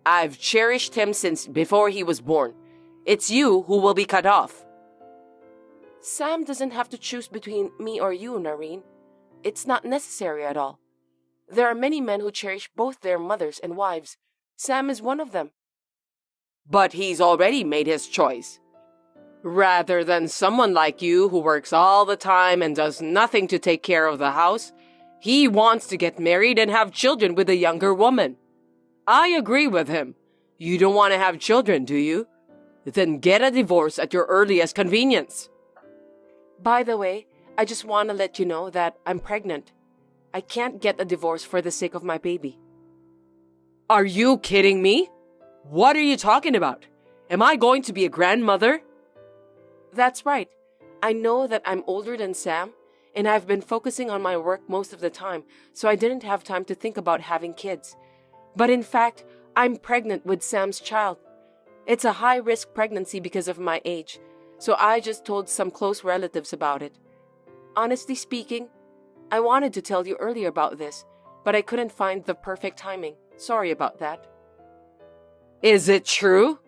I've cherished him since before he was born. It's you who will be cut off. Sam doesn't have to choose between me or you, Nareen. It's not necessary at all. There are many men who cherish both their mothers and wives. Sam is one of them. But he's already made his choice. Rather than someone like you who works all the time and does nothing to take care of the house, he wants to get married and have children with a younger woman. I agree with him. You don't want to have children, do you? Then get a divorce at your earliest convenience. By the way, I just want to let you know that I'm pregnant. I can't get a divorce for the sake of my baby. Are you kidding me? What are you talking about? Am I going to be a grandmother? That's right. I know that I'm older than Sam, and I've been focusing on my work most of the time, so I didn't have time to think about having kids. But in fact, I'm pregnant with Sam's child. It's a high-risk pregnancy because of my age, so I just told some close relatives about it. Honestly speaking, I wanted to tell you earlier about this, but I couldn't find the perfect timing. Sorry about that. Is it true?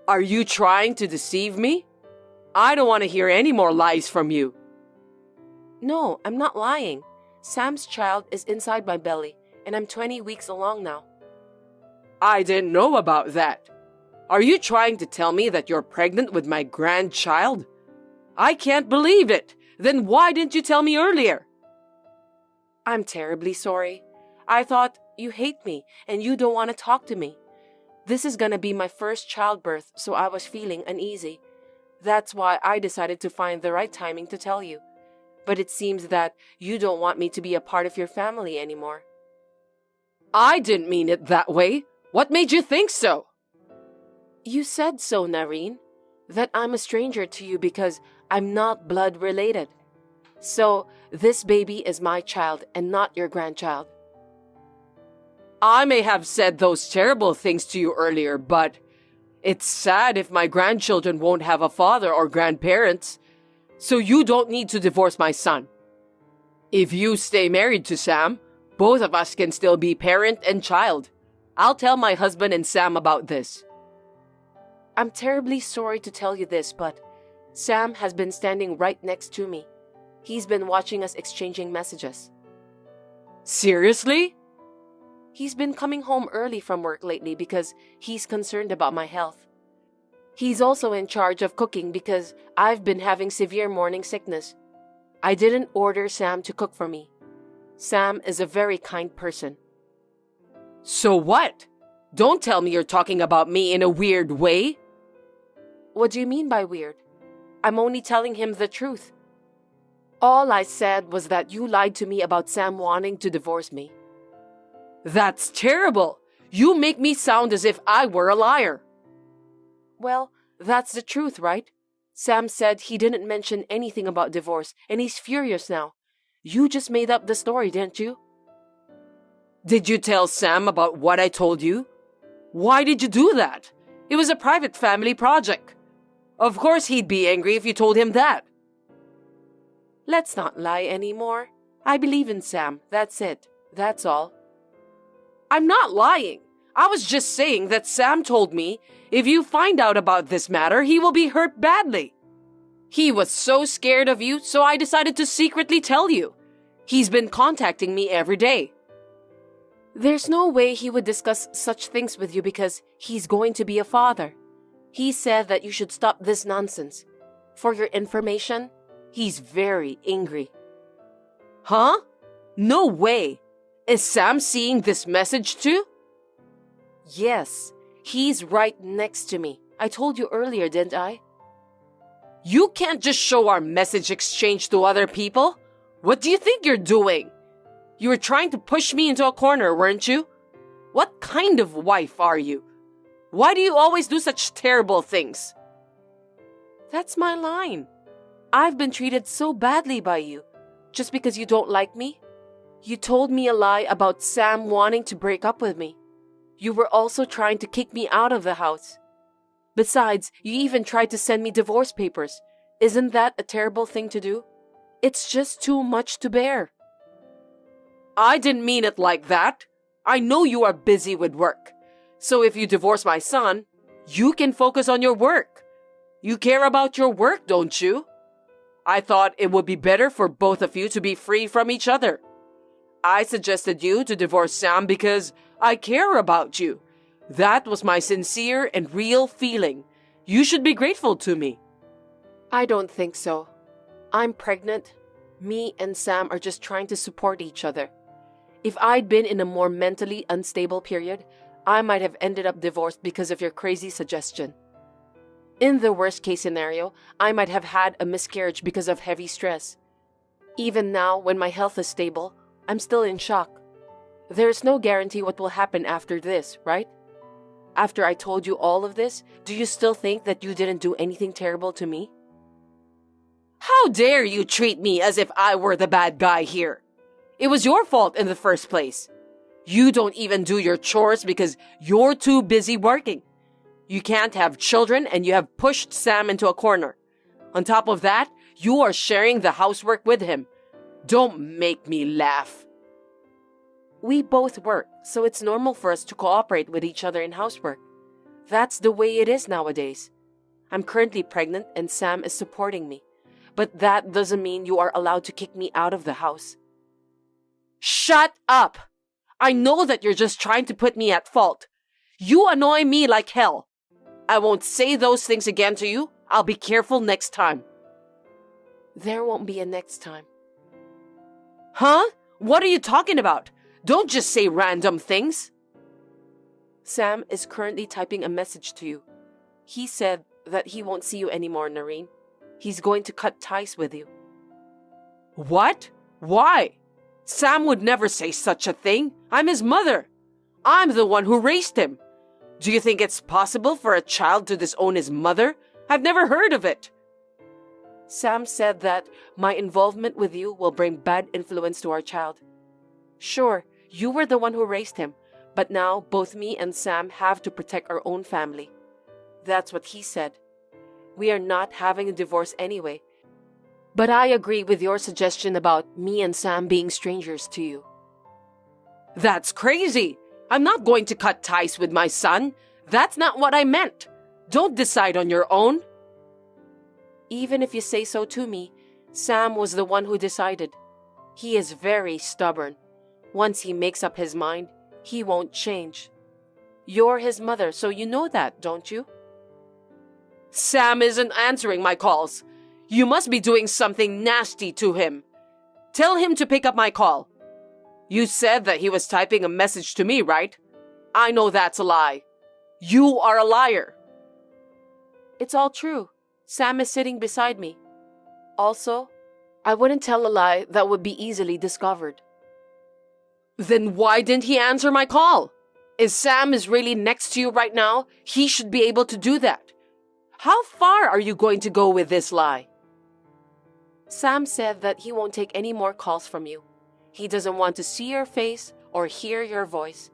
Are you trying to deceive me? I don't want to hear any more lies from you. No, I'm not lying. Sam's child is inside my belly, and I'm 20 weeks along now. I didn't know about that. Are you trying to tell me that you're pregnant with my grandchild? I can't believe it. Then why didn't you tell me earlier? I'm terribly sorry. I thought you hate me and you don't want to talk to me. This is gonna be my first childbirth, so I was feeling uneasy. That's why I decided to find the right timing to tell you. But it seems that you don't want me to be a part of your family anymore. I didn't mean it that way. What made you think so? You said so, Nareen, that I'm a stranger to you because I'm not blood related. So, this baby is my child and not your grandchild. I may have said those terrible things to you earlier, but it's sad if my grandchildren won't have a father or grandparents. So you don't need to divorce my son. If you stay married to Sam, both of us can still be parent and child. I'll tell my husband and Sam about this. I'm terribly sorry to tell you this, but Sam has been standing right next to me. He's been watching us exchanging messages. Seriously? He's been coming home early from work lately because he's concerned about my health. He's also in charge of cooking because I've been having severe morning sickness. I didn't order Sam to cook for me. Sam is a very kind person. So what? Don't tell me you're talking about me in a weird way. What do you mean by weird? I'm only telling him the truth. All I said was that you lied to me about Sam wanting to divorce me. That's terrible. You make me sound as if I were a liar. Well, that's the truth, right? Sam said he didn't mention anything about divorce, and he's furious now. You just made up the story, didn't you? Did you tell Sam about what I told you? Why did you do that? It was a private family project. Of course he'd be angry if you told him that. Let's not lie anymore. I believe in Sam. That's it. That's all. I'm not lying. I was just saying that Sam told me if you find out about this matter, he will be hurt badly. He was so scared of you, so I decided to secretly tell you. He's been contacting me every day. There's no way he would discuss such things with you because he's going to be a father. He said that you should stop this nonsense. For your information, he's very angry. Huh? No way. Is Sam seeing this message too? Yes, he's right next to me. I told you earlier, didn't I? You can't just show our message exchange to other people. What do you think you're doing? You were trying to push me into a corner, weren't you? What kind of wife are you? Why do you always do such terrible things? That's my line. I've been treated so badly by you, just because you don't like me. You told me a lie about Sam wanting to break up with me. You were also trying to kick me out of the house. Besides, you even tried to send me divorce papers. Isn't that a terrible thing to do? It's just too much to bear. I didn't mean it like that. I know you are busy with work. So if you divorce my son, you can focus on your work. You care about your work, don't you? I thought it would be better for both of you to be free from each other. I suggested you to divorce Sam because I care about you. That was my sincere and real feeling. You should be grateful to me. I don't think so. I'm pregnant. Me and Sam are just trying to support each other. If I'd been in a more mentally unstable period, I might have ended up divorced because of your crazy suggestion. In the worst case scenario, I might have had a miscarriage because of heavy stress. Even now, when my health is stable, I'm still in shock. There's no guarantee what will happen after this, right? After I told you all of this, do you still think that you didn't do anything terrible to me? How dare you treat me as if I were the bad guy here? It was your fault in the first place. You don't even do your chores because you're too busy working. You can't have children and you have pushed Sam into a corner. On top of that, you are sharing the housework with him. Don't make me laugh. We both work, so it's normal for us to cooperate with each other in housework. That's the way it is nowadays. I'm currently pregnant and Sam is supporting me. But that doesn't mean you are allowed to kick me out of the house. Shut up! I know that you're just trying to put me at fault. You annoy me like hell. I won't say those things again to you. I'll be careful next time. There won't be a next time. Huh? What are you talking about? Don't just say random things. Sam is currently typing a message to you. He said that he won't see you anymore, Noreen. He's going to cut ties with you. What? Why? Sam would never say such a thing. I'm his mother. I'm the one who raised him. Do you think it's possible for a child to disown his mother? I've never heard of it. Sam said that my involvement with you will bring bad influence to our child. Sure, you were the one who raised him, but now both me and Sam have to protect our own family. That's what he said. We are not having a divorce anyway. But I agree with your suggestion about me and Sam being strangers to you. That's crazy. I'm not going to cut ties with my son. That's not what I meant. Don't decide on your own. Even if you say so to me, Sam was the one who decided. He is very stubborn. Once he makes up his mind, he won't change. You're his mother, so you know that, don't you? Sam isn't answering my calls. You must be doing something nasty to him. Tell him to pick up my call. You said that he was typing a message to me, right? I know that's a lie. You are a liar. It's all true. Sam is sitting beside me. Also, I wouldn't tell a lie that would be easily discovered. Then why didn't he answer my call? If Sam is really next to you right now, he should be able to do that. How far are you going to go with this lie? Sam said that he won't take any more calls from you. He doesn't want to see your face or hear your voice.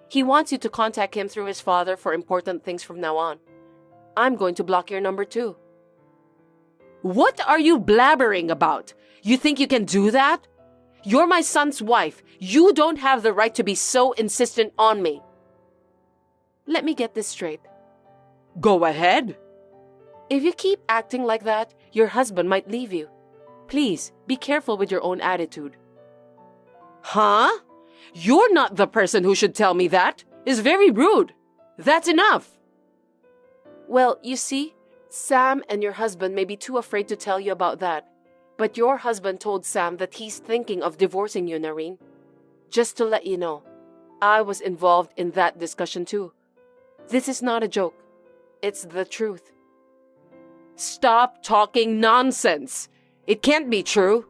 He wants you to contact him through his father for important things from now on. I'm going to block your number too. What are you blabbering about? You think you can do that? You're my son's wife. You don't have the right to be so insistent on me. Let me get this straight. Go ahead. If you keep acting like that, your husband might leave you. Please, be careful with your own attitude. Huh? You're not the person who should tell me that. It's very rude. That's enough. Well, you see, Sam and your husband may be too afraid to tell you about that. But your husband told Sam that he's thinking of divorcing you, Noreen. Just to let you know, I was involved in that discussion too. This is not a joke. It's the truth. Stop talking nonsense. It can't be true.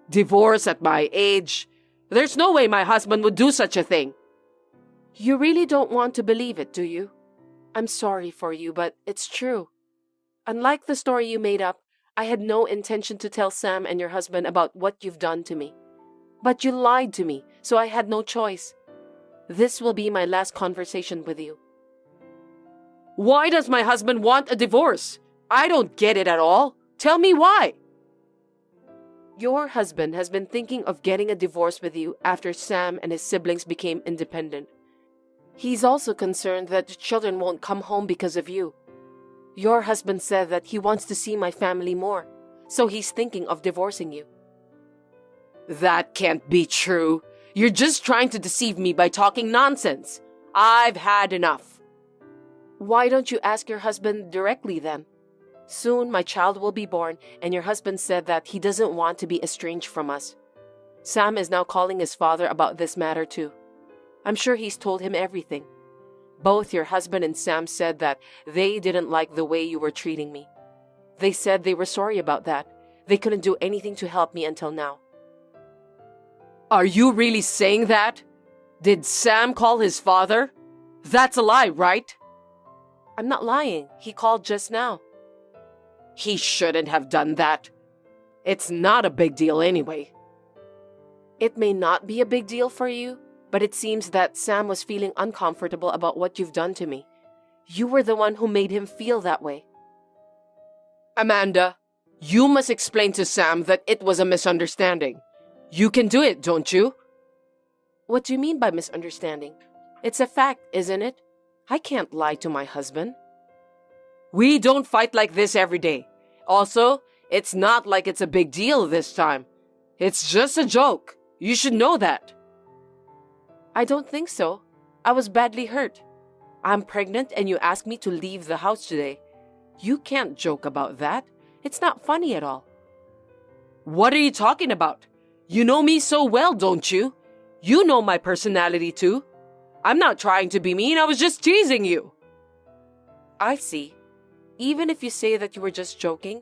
Divorce at my age. There's no way my husband would do such a thing. You really don't want to believe it, do you? I'm sorry for you, but it's true. Unlike the story you made up, I had no intention to tell Sam and your husband about what you've done to me. But you lied to me, so I had no choice. This will be my last conversation with you. Why does my husband want a divorce? I don't get it at all. Tell me why. Your husband has been thinking of getting a divorce with you after Sam and his siblings became independent. He's also concerned that the children won't come home because of you. Your husband said that he wants to see my family more, so he's thinking of divorcing you. That can't be true. You're just trying to deceive me by talking nonsense. I've had enough. Why don't you ask your husband directly then? Soon my child will be born, and your husband said that he doesn't want to be estranged from us. Sam is now calling his father about this matter too. I'm sure he's told him everything. Both your husband and Sam said that they didn't like the way you were treating me. They said they were sorry about that. They couldn't do anything to help me until now. Are you really saying that? Did Sam call his father? That's a lie, right? I'm not lying. He called just now. He shouldn't have done that. It's not a big deal anyway. It may not be a big deal for you, but it seems that Sam was feeling uncomfortable about what you've done to me. You were the one who made him feel that way. Amanda, you must explain to Sam that it was a misunderstanding. You can do it, don't you? What do you mean by misunderstanding? It's a fact, isn't it? I can't lie to my husband. We don't fight like this every day. Also, it's not like it's a big deal this time. It's just a joke. You should know that. I don't think so. I was badly hurt. I'm pregnant and you asked me to leave the house today. You can't joke about that. It's not funny at all. What are you talking about? You know me so well, don't you? You know my personality too. I'm not trying to be mean, I was just teasing you. I see. Even if you say that you were just joking,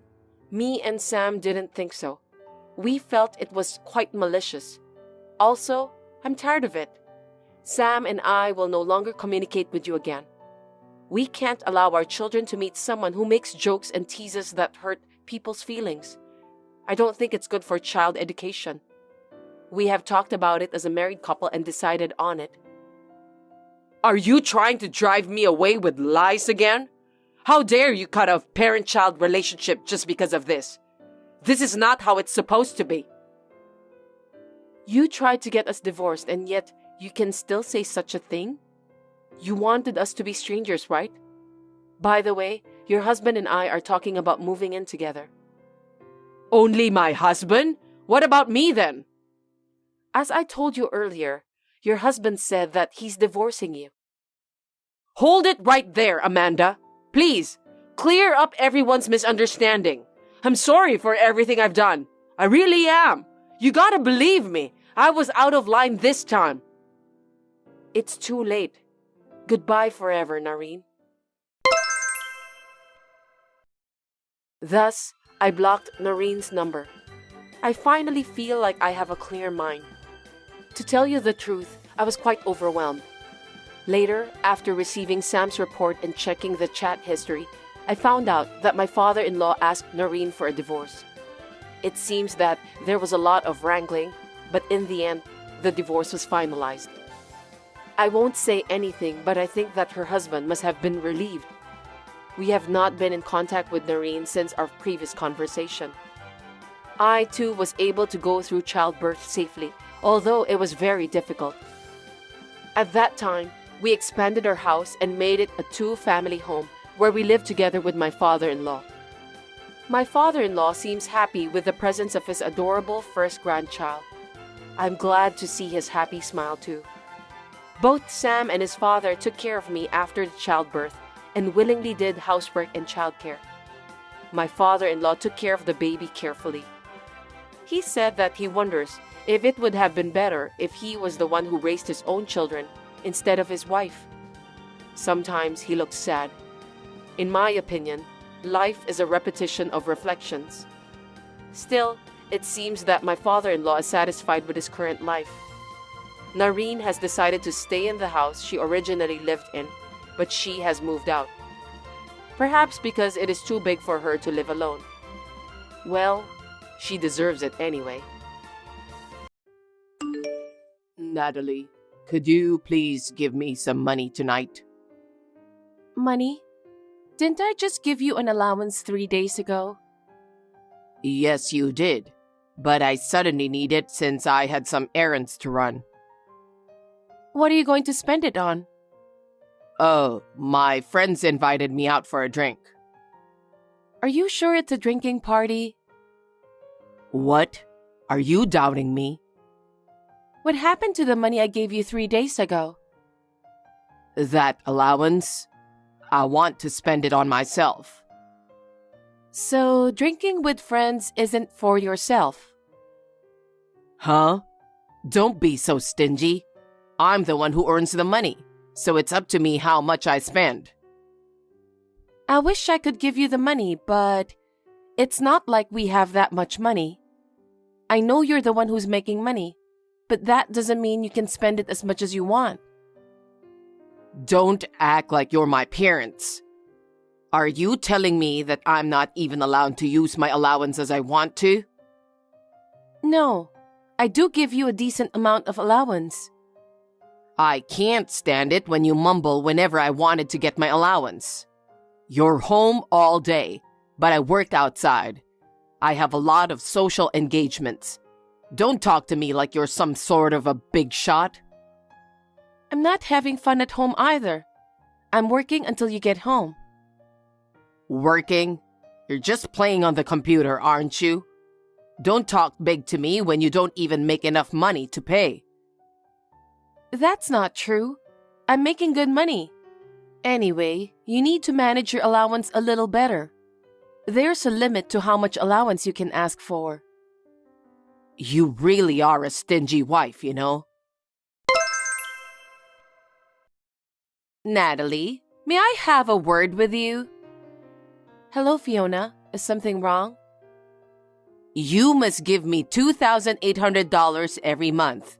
me and Sam didn't think so. We felt it was quite malicious. Also, I'm tired of it. Sam and I will no longer communicate with you again. We can't allow our children to meet someone who makes jokes and teases that hurt people's feelings. I don't think it's good for child education. We have talked about it as a married couple and decided on it. Are you trying to drive me away with lies again? How dare you cut off parent-child relationship just because of this? This is not how it's supposed to be. You tried to get us divorced and yet you can still say such a thing? You wanted us to be strangers, right? By the way, your husband and I are talking about moving in together. Only my husband? What about me then? As I told you earlier, your husband said that he's divorcing you. Hold it right there, Amanda. Please, clear up everyone's misunderstanding. I'm sorry for everything I've done. I really am. You gotta believe me. I was out of line this time. It's too late. Goodbye forever, Nareen. Thus, I blocked Nareen's number. I finally feel like I have a clear mind. To tell you the truth, I was quite overwhelmed. Later, after receiving Sam's report and checking the chat history, I found out that my father-in-law asked Nareen for a divorce. It seems that there was a lot of wrangling, but in the end, the divorce was finalized. I won't say anything, but I think that her husband must have been relieved. We have not been in contact with Nareen since our previous conversation. I, too, was able to go through childbirth safely, although it was very difficult. At that time, we expanded our house and made it a two-family home where we live together with my father-in-law. My father-in-law seems happy with the presence of his adorable first grandchild. I'm glad to see his happy smile too. Both Sam and his father took care of me after the childbirth and willingly did housework and childcare. My father-in-law took care of the baby carefully. He said that he wonders if it would have been better if he was the one who raised his own children instead of his wife. Sometimes he looks sad. In my opinion, life is a repetition of reflections. Still, it seems that my father-in-law is satisfied with his current life. Nareen has decided to stay in the house she originally lived in, but she has moved out. Perhaps because it is too big for her to live alone. Well, she deserves it anyway. Natalie, Could you please give me some money tonight? Money? Didn't I just give you an allowance 3 days ago? Yes, you did. But I suddenly need it since I had some errands to run. What are you going to spend it on? Oh, my friends invited me out for a drink. Are you sure it's a drinking party? What? Are you doubting me? What happened to the money I gave you 3 days ago? That allowance? I want to spend it on myself. So, drinking with friends isn't for yourself? Huh? Don't be so stingy. I'm the one who earns the money, so it's up to me how much I spend. I wish I could give you the money, but it's not like we have that much money. I know you're the one who's making money, but that doesn't mean you can spend it as much as you want. Don't act like you're my parents. Are you telling me that I'm not even allowed to use my allowance as I want to? No, I do give you a decent amount of allowance. I can't stand it when you mumble whenever I wanted to get my allowance. You're home all day, but I work outside. I have a lot of social engagements. Don't talk to me like you're some sort of a big shot. I'm not having fun at home either. I'm working until you get home. Working? You're just playing on the computer, aren't you? Don't talk big to me when you don't even make enough money to pay. That's not true. I'm making good money. Anyway, you need to manage your allowance a little better. There's a limit to how much allowance you can ask for. You really are a stingy wife, you know. Natalie, may I have a word with you? Hello, Fiona. Is something wrong? You must give me $2,800 every month.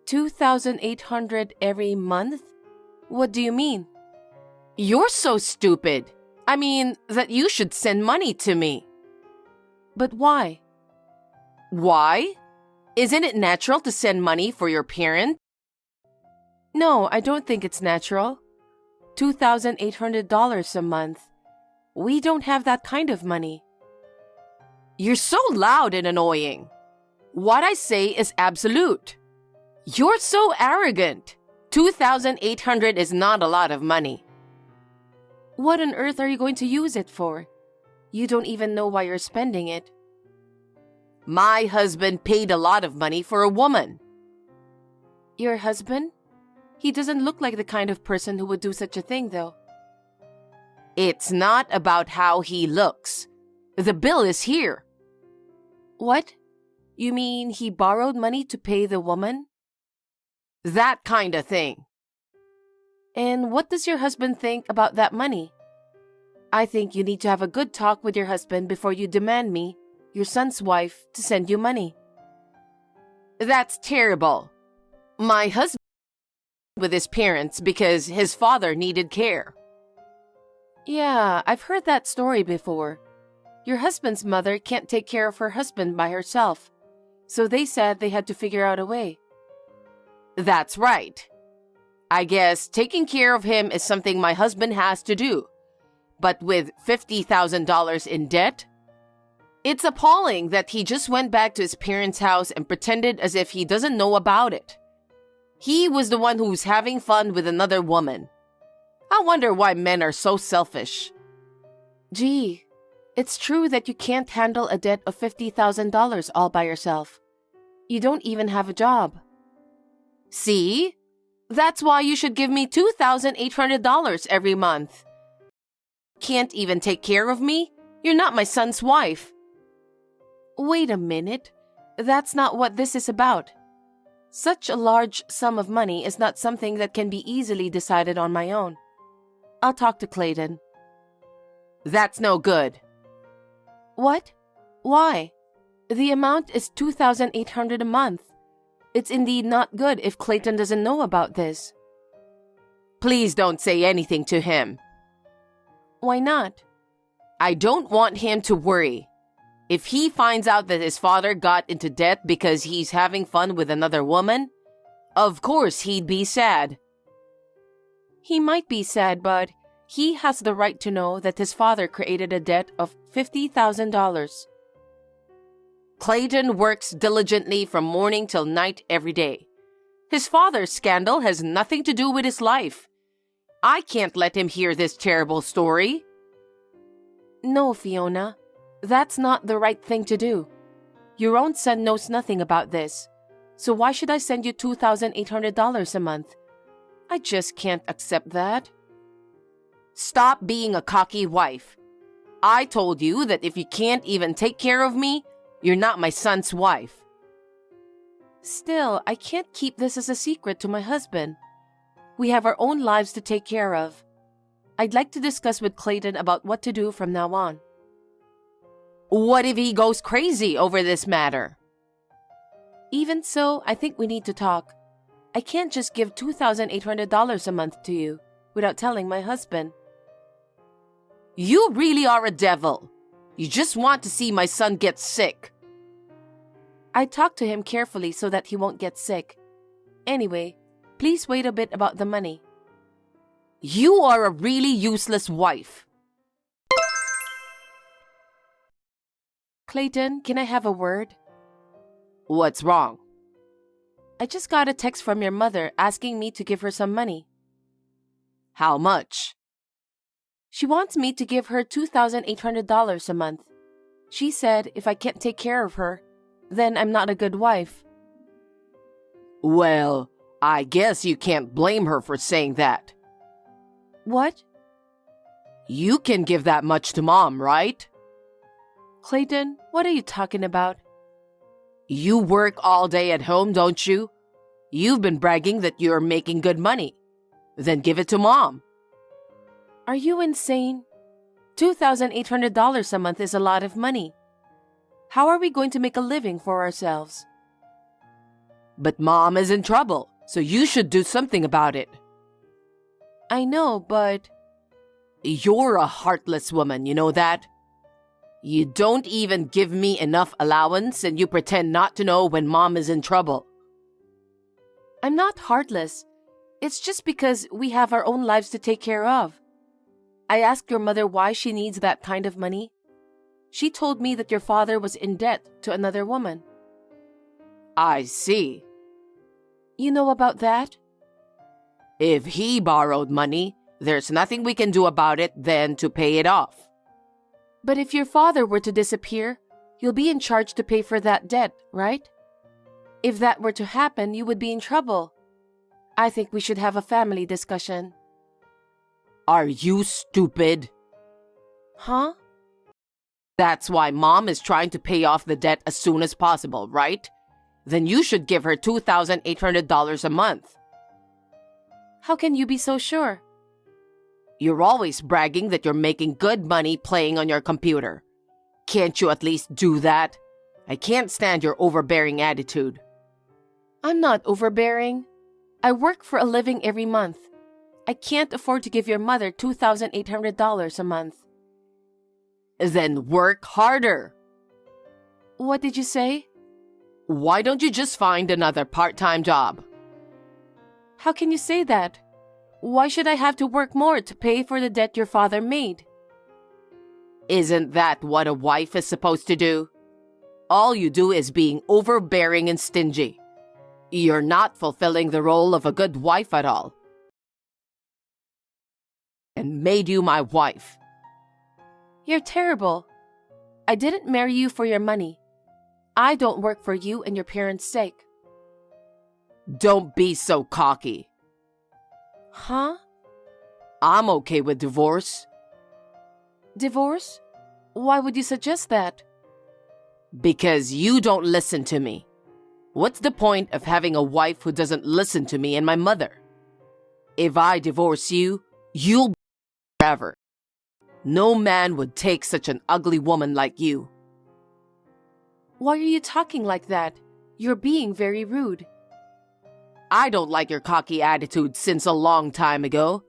$2,800 every month? What do you mean? You're so stupid. I mean, that you should send money to me. But why? Why? Isn't it natural to send money for your parent? No, I don't think it's natural. $2,800 a month. We don't have that kind of money. You're so loud and annoying. What I say is absolute. You're so arrogant. $2,800 is not a lot of money. What on earth are you going to use it for? You don't even know why you're spending it. My husband paid a lot of money for a woman. Your husband? He doesn't look like the kind of person who would do such a thing, though. It's not about how he looks. The bill is here. What? You mean he borrowed money to pay the woman? That kind of thing. And what does your husband think about that money? I think you need to have a good talk with your husband before you demand me, your son's wife, to send you money. That's terrible. My husband with his parents because his father needed care. Yeah, I've heard that story before. Your husband's mother can't take care of her husband by herself, so they said they had to figure out a way. That's right. I guess taking care of him is something my husband has to do. But with $50,000 in debt, it's appalling that he just went back to his parents' house and pretended as if he doesn't know about it. He was the one who's having fun with another woman. I wonder why men are so selfish. Gee, it's true that you can't handle a debt of $50,000 all by yourself. You don't even have a job. See? That's why you should give me $2,800 every month. Can't even take care of me? You're not my son's wife. Wait a minute. That's not what this is about. Such a large sum of money is not something that can be easily decided on my own. I'll talk to Clayton. That's no good. What? Why? The amount is $2,800 a month. It's indeed not good if Clayton doesn't know about this. Please don't say anything to him. Why not? I don't want him to worry. If he finds out that his father got into debt because he's having fun with another woman, Of course he'd be sad. He might be sad, but he has the right to know that his father created a debt of $50,000. Clayton works diligently from morning till night every day. His father's scandal has nothing to do with his life. I can't let him hear this terrible story. No, Fiona, that's not the right thing to do. Your own son knows nothing about this, so why should I send you $2,800 a month? I just can't accept that. Stop being a cocky wife. I told you that if you can't even take care of me, you're not my son's wife. Still, I can't keep this as a secret to my husband. We have our own lives to take care of. I'd like to discuss with Clayton about what to do from now on. What if he goes crazy over this matter? Even so, I think we need to talk. I can't just give $2,800 a month to you without telling my husband. You really are a devil. You just want to see my son get sick. I talked to him carefully so that he won't get sick. Anyway, please wait a bit about the money. You are a really useless wife. Clayton, can I have a word? What's wrong? I just got a text from your mother asking me to give her some money. How much? She wants me to give her $2,800 a month. She said if I can't take care of her, then I'm not a good wife. Well, I guess you can't blame her for saying that. What? You can give that much to Mom, right? Clayton, what are you talking about? You work all day at home, don't you? You've been bragging that you're making good money. Then give it to Mom. Are you insane? $2,800 a month is a lot of money. How are we going to make a living for ourselves? But Mom is in trouble, so you should do something about it. I know, but... You're a heartless woman, you know that? You don't even give me enough allowance and you pretend not to know when Mom is in trouble. I'm not heartless. It's just because we have our own lives to take care of. I asked your mother why she needs that kind of money. She told me that your father was in debt to another woman. I see. You know about that? If he borrowed money, there's nothing we can do about it than to pay it off. But if your father were to disappear, you'll be in charge to pay for that debt, right? If that were to happen, you would be in trouble. I think we should have a family discussion. Are you stupid? Huh? That's why Mom is trying to pay off the debt as soon as possible, right? Then you should give her $2,800 a month. How can you be so sure? You're always bragging that you're making good money playing on your computer. Can't you at least do that? I can't stand your overbearing attitude. I'm not overbearing. I work for a living every month. I can't afford to give your mother $2,800 a month. Then work harder. What did you say? Why don't you just find another part-time job? How can you say that? Why should I have to work more to pay for the debt your father made? Isn't that what a wife is supposed to do? All you do is being overbearing and stingy. You're not fulfilling the role of a good wife at all. And made you my wife. You're terrible. I didn't marry you for your money. I don't work for you and your parents' sake. Don't be so cocky. Huh? I'm okay with divorce. Divorce? Why would you suggest that? Because you don't listen to me. What's the point of having a wife who doesn't listen to me and my mother? If I divorce you, you'll be forever. No man would take such an ugly woman like you. Why are you talking like that? You're being very rude. I don't like your cocky attitude since a long time ago.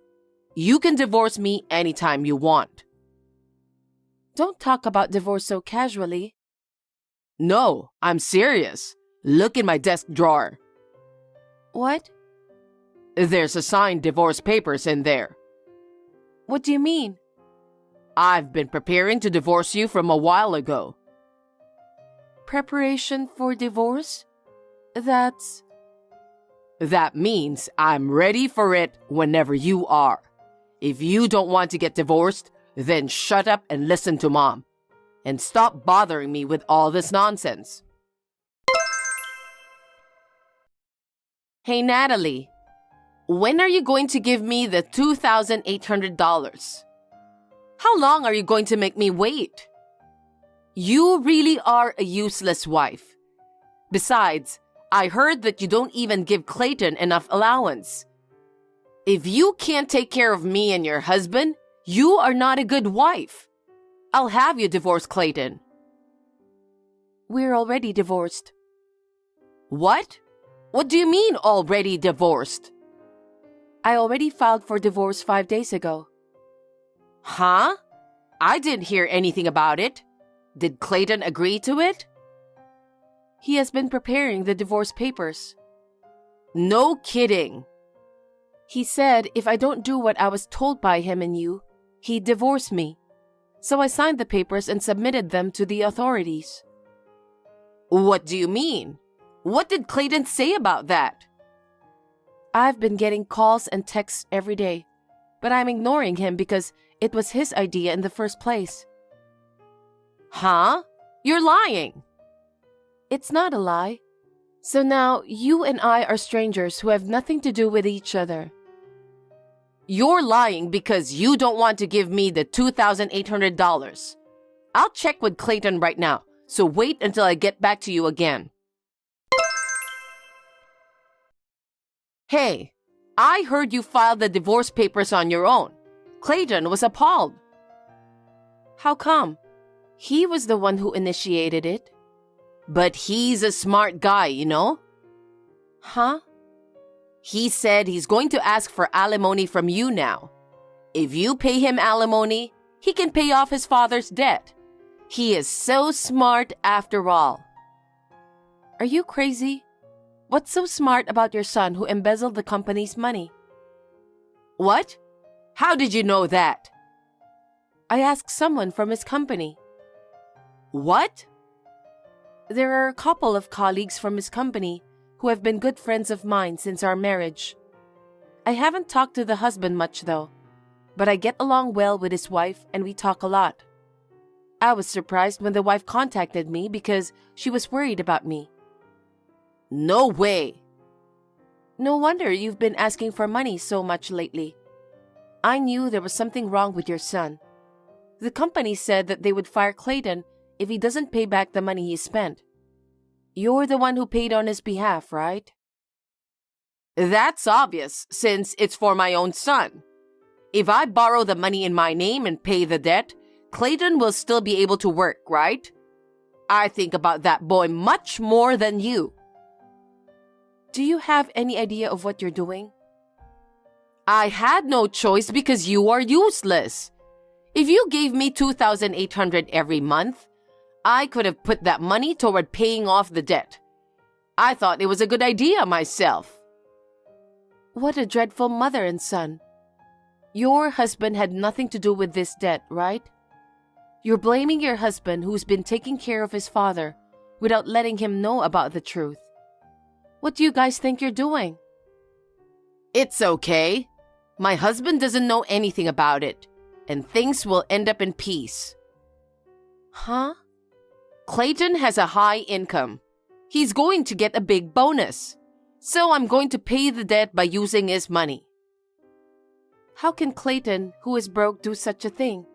You can divorce me anytime you want. Don't talk about divorce so casually. No, I'm serious. Look in my desk drawer. What? There's a signed divorce papers in there. What do you mean? I've been preparing to divorce you from a while ago. Preparation for divorce? That means I'm ready for it whenever you are. If you don't want to get divorced, then shut up and listen to Mom. And stop bothering me with all this nonsense. Hey, Natalie, when are you going to give me the $2,800? How long are you going to make me wait? You really are a useless wife. Besides, I heard that you don't even give Clayton enough allowance. If you can't take care of me and your husband, you are not a good wife. I'll have you divorce Clayton. We're already divorced. What? What do you mean already divorced? I already filed for divorce 5 days ago. Huh? I didn't hear anything about it. Did Clayton agree to it? He has been preparing the divorce papers. No kidding. He said if I don't do what I was told by him and you, he'd divorce me. So I signed the papers and submitted them to the authorities. What do you mean? What did Clayton say about that? I've been getting calls and texts every day, but I'm ignoring him because it was his idea in the first place. Huh? You're lying. It's not a lie. So now you and I are strangers who have nothing to do with each other. You're lying because you don't want to give me the $2,800. I'll check with Clayton right now, so wait until I get back to you again. Hey, I heard you filed the divorce papers on your own. Clayton was appalled. How come? He was the one who initiated it. But he's a smart guy, you know? Huh? He said he's going to ask for alimony from you now. If you pay him alimony, he can pay off his father's debt. He is so smart after all. Are you crazy? What's so smart about your son who embezzled the company's money? What? How did you know that? I asked someone from his company. What? There are a couple of colleagues from his company who have been good friends of mine since our marriage. I haven't talked to the husband much though, but I get along well with his wife and we talk a lot. I was surprised when the wife contacted me because she was worried about me. No way. No wonder you've been asking for money so much lately. I knew there was something wrong with your son. The company said that they would fire Clayton if he doesn't pay back the money he spent. You're the one who paid on his behalf, right? That's obvious, since it's for my own son. If I borrow the money in my name and pay the debt, Clayton will still be able to work, right? I think about that boy much more than you. Do you have any idea of what you're doing? I had no choice because you are useless. If you gave me $2,800 every month, I could have put that money toward paying off the debt. I thought it was a good idea myself. What a dreadful mother and son. Your husband had nothing to do with this debt, right? You're blaming your husband who's been taking care of his father without letting him know about the truth. What do you guys think you're doing? It's okay. My husband doesn't know anything about it, and things will end up in peace. Huh? Clayton has a high income. He's going to get a big bonus. So I'm going to pay the debt by using his money. How can Clayton, who is broke, do such a thing?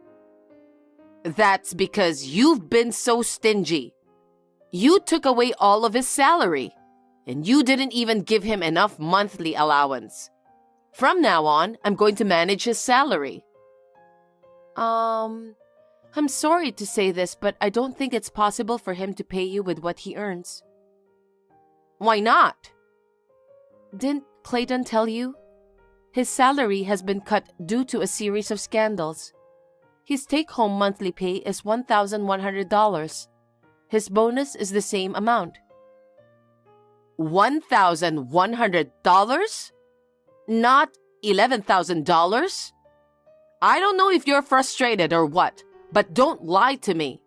That's because you've been so stingy. You took away all of his salary, and you didn't even give him enough monthly allowance. From now on, I'm going to manage his salary. I'm sorry to say this, but I don't think it's possible for him to pay you with what he earns. Why not? Didn't Clayton tell you? His salary has been cut due to a series of scandals. His take-home monthly pay is $1,100. His bonus is the same amount. $1,100? Not $11,000? I don't know if you're frustrated or what, but don't lie to me.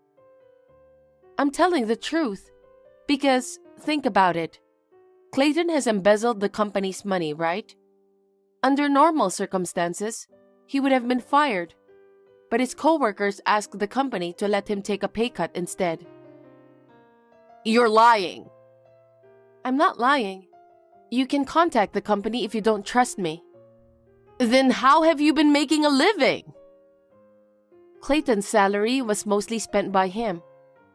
I'm telling the truth. Because, think about it. Clayton has embezzled the company's money, right? Under normal circumstances, he would have been fired. But his coworkers asked the company to let him take a pay cut instead. You're lying. I'm not lying. You can contact the company if you don't trust me. Then how have you been making a living? Clayton's salary was mostly spent by him,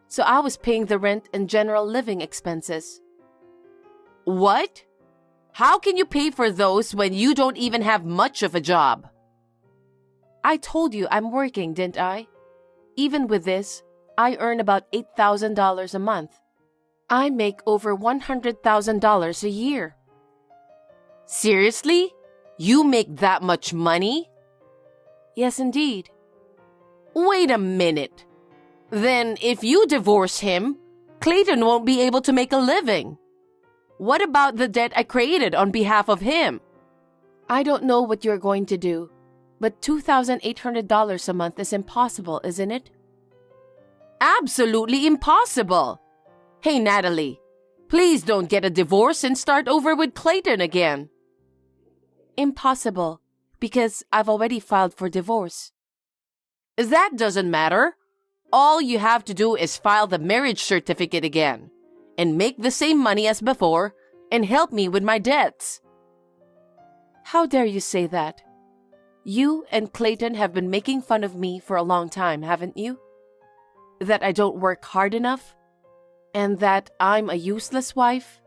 so I was paying the rent and general living expenses. What? How can you pay for those when you don't even have much of a job? I told you I'm working, didn't I? Even with this, I earn about $8,000 a month. I make over $100,000 a year. Seriously? You make that much money? Yes, indeed. Wait a minute. Then if you divorce him, Clayton won't be able to make a living. What about the debt I created on behalf of him? I don't know what you're going to do, but $2,800 a month is impossible, isn't it? Absolutely impossible. Hey, Natalie, please don't get a divorce and start over with Clayton again. Impossible, because I've already filed for divorce. That doesn't matter. All you have to do is file the marriage certificate again and make the same money as before and help me with my debts. How dare you say that? You and Clayton have been making fun of me for a long time, haven't you? That I don't work hard enough? And that I'm a useless wife?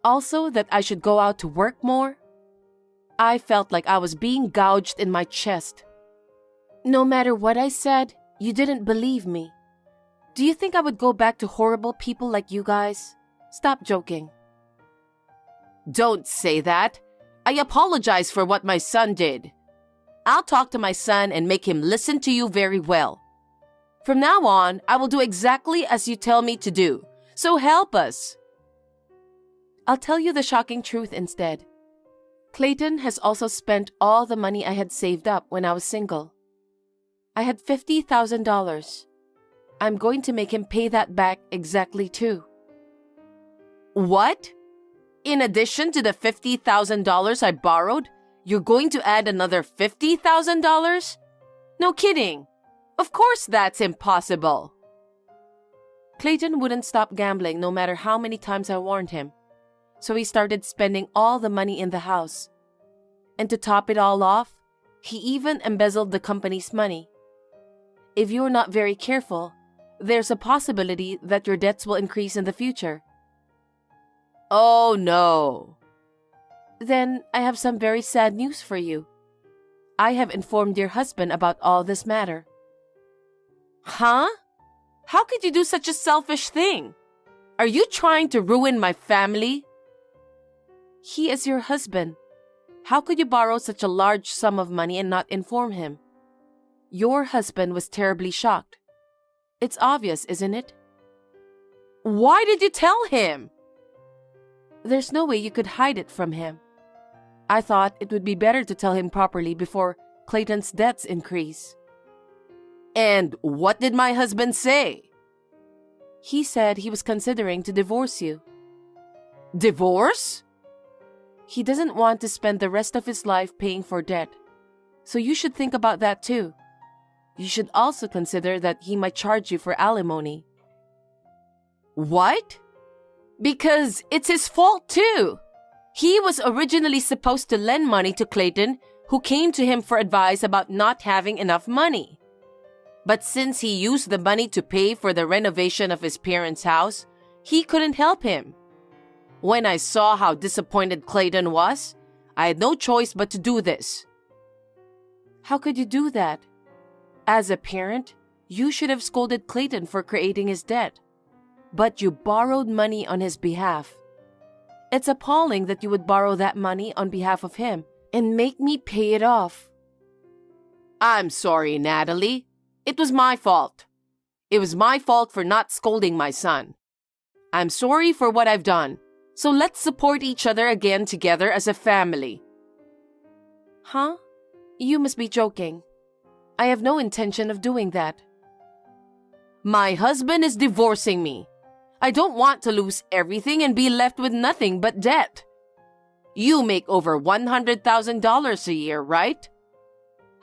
Also, that I should go out to work more? I felt like I was being gouged in my chest. No matter what I said, you didn't believe me. Do you think I would go back to horrible people like you guys? Stop joking. Don't say that. I apologize for what my son did. I'll talk to my son and make him listen to you very well. From now on, I will do exactly as you tell me to do. So help us. I'll tell you the shocking truth instead. Clayton has also spent all the money I had saved up when I was single. I had $50,000. I'm going to make him pay that back exactly too. What? In addition to the $50,000 I borrowed, you're going to add another $50,000? No kidding. Of course that's impossible. Clayton wouldn't stop gambling no matter how many times I warned him. So he started spending all the money in the house. And to top it all off, he even embezzled the company's money. If you're not very careful, there's a possibility that your debts will increase in the future. Oh no. Then I have some very sad news for you. I have informed your husband about all this matter. Huh? How could you do such a selfish thing? Are you trying to ruin my family? He is your husband. How could you borrow such a large sum of money and not inform him? Your husband was terribly shocked. It's obvious, isn't it? Why did you tell him? There's no way you could hide it from him. I thought it would be better to tell him properly before Clayton's debts increase. And what did my husband say? He said he was considering to divorce you. Divorce? He doesn't want to spend the rest of his life paying for debt. So you should think about that too. You should also consider that he might charge you for alimony. What? Because it's his fault too. He was originally supposed to lend money to Clayton, who came to him for advice about not having enough money. But since he used the money to pay for the renovation of his parents' house, he couldn't help him. When I saw how disappointed Clayton was, I had no choice but to do this. How could you do that? As a parent, you should have scolded Clayton for creating his debt. But you borrowed money on his behalf. It's appalling that you would borrow that money on behalf of him and make me pay it off. I'm sorry, Natalie. It was my fault. It was my fault for not scolding my son. I'm sorry for what I've done. So let's support each other again together as a family. Huh? You must be joking. I have no intention of doing that. My husband is divorcing me. I don't want to lose everything and be left with nothing but debt. You make over $100,000 a year, right?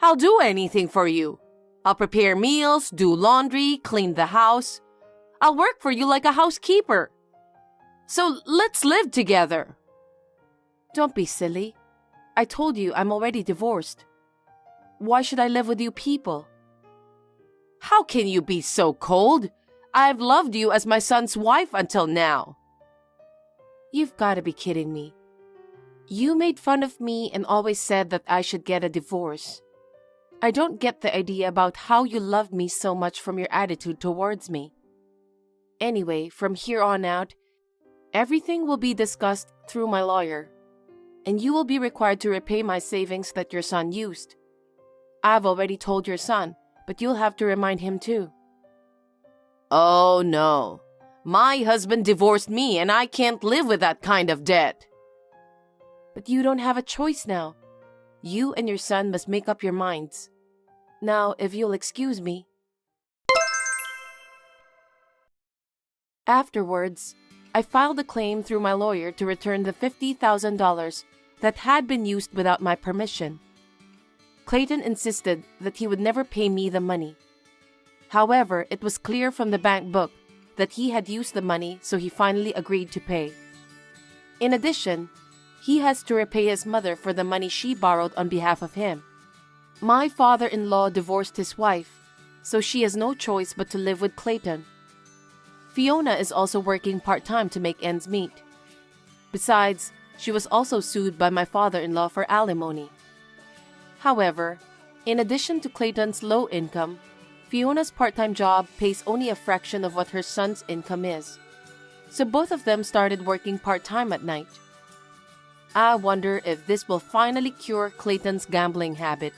I'll do anything for you. I'll prepare meals, do laundry, clean the house. I'll work for you like a housekeeper. So let's live together. Don't be silly. I told you I'm already divorced. Why should I live with you people? How can you be so cold? I've loved you as my son's wife until now. You've got to be kidding me. You made fun of me and always said that I should get a divorce. I don't get the idea about how you loved me so much from your attitude towards me. Anyway, from here on out, everything will be discussed through my lawyer, and you will be required to repay my savings that your son used. I've already told your son, but you'll have to remind him too. Oh no, my husband divorced me and I can't live with that kind of debt. But you don't have a choice now. You and your son must make up your minds. Now, if you'll excuse me. Afterwards, I filed a claim through my lawyer to return the $50,000 that had been used without my permission. Clayton insisted that he would never pay me the money. However, it was clear from the bank book that he had used the money, so he finally agreed to pay. In addition, he has to repay his mother for the money she borrowed on behalf of him. My father-in-law divorced his wife, so she has no choice but to live with Clayton. Fiona is also working part-time to make ends meet. Besides, she was also sued by my father-in-law for alimony. However, in addition to Clayton's low income, Fiona's part-time job pays only a fraction of what her son's income is. So both of them started working part-time at night. I wonder if this will finally cure Clayton's gambling habit.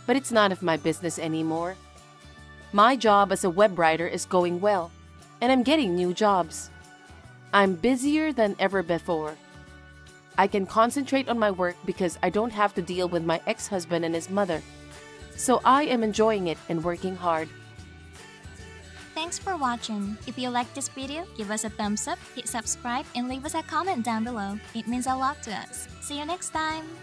But it's none of my business anymore. My job as a web writer is going well, and I'm getting new jobs. I'm busier than ever before. I can concentrate on my work because I don't have to deal with my ex-husband and his mother. So I am enjoying it and working hard. Thanks for watching. If you like this video, give us a thumbs up, hit subscribe, and leave us a comment down below. It means a lot to us. See you next time!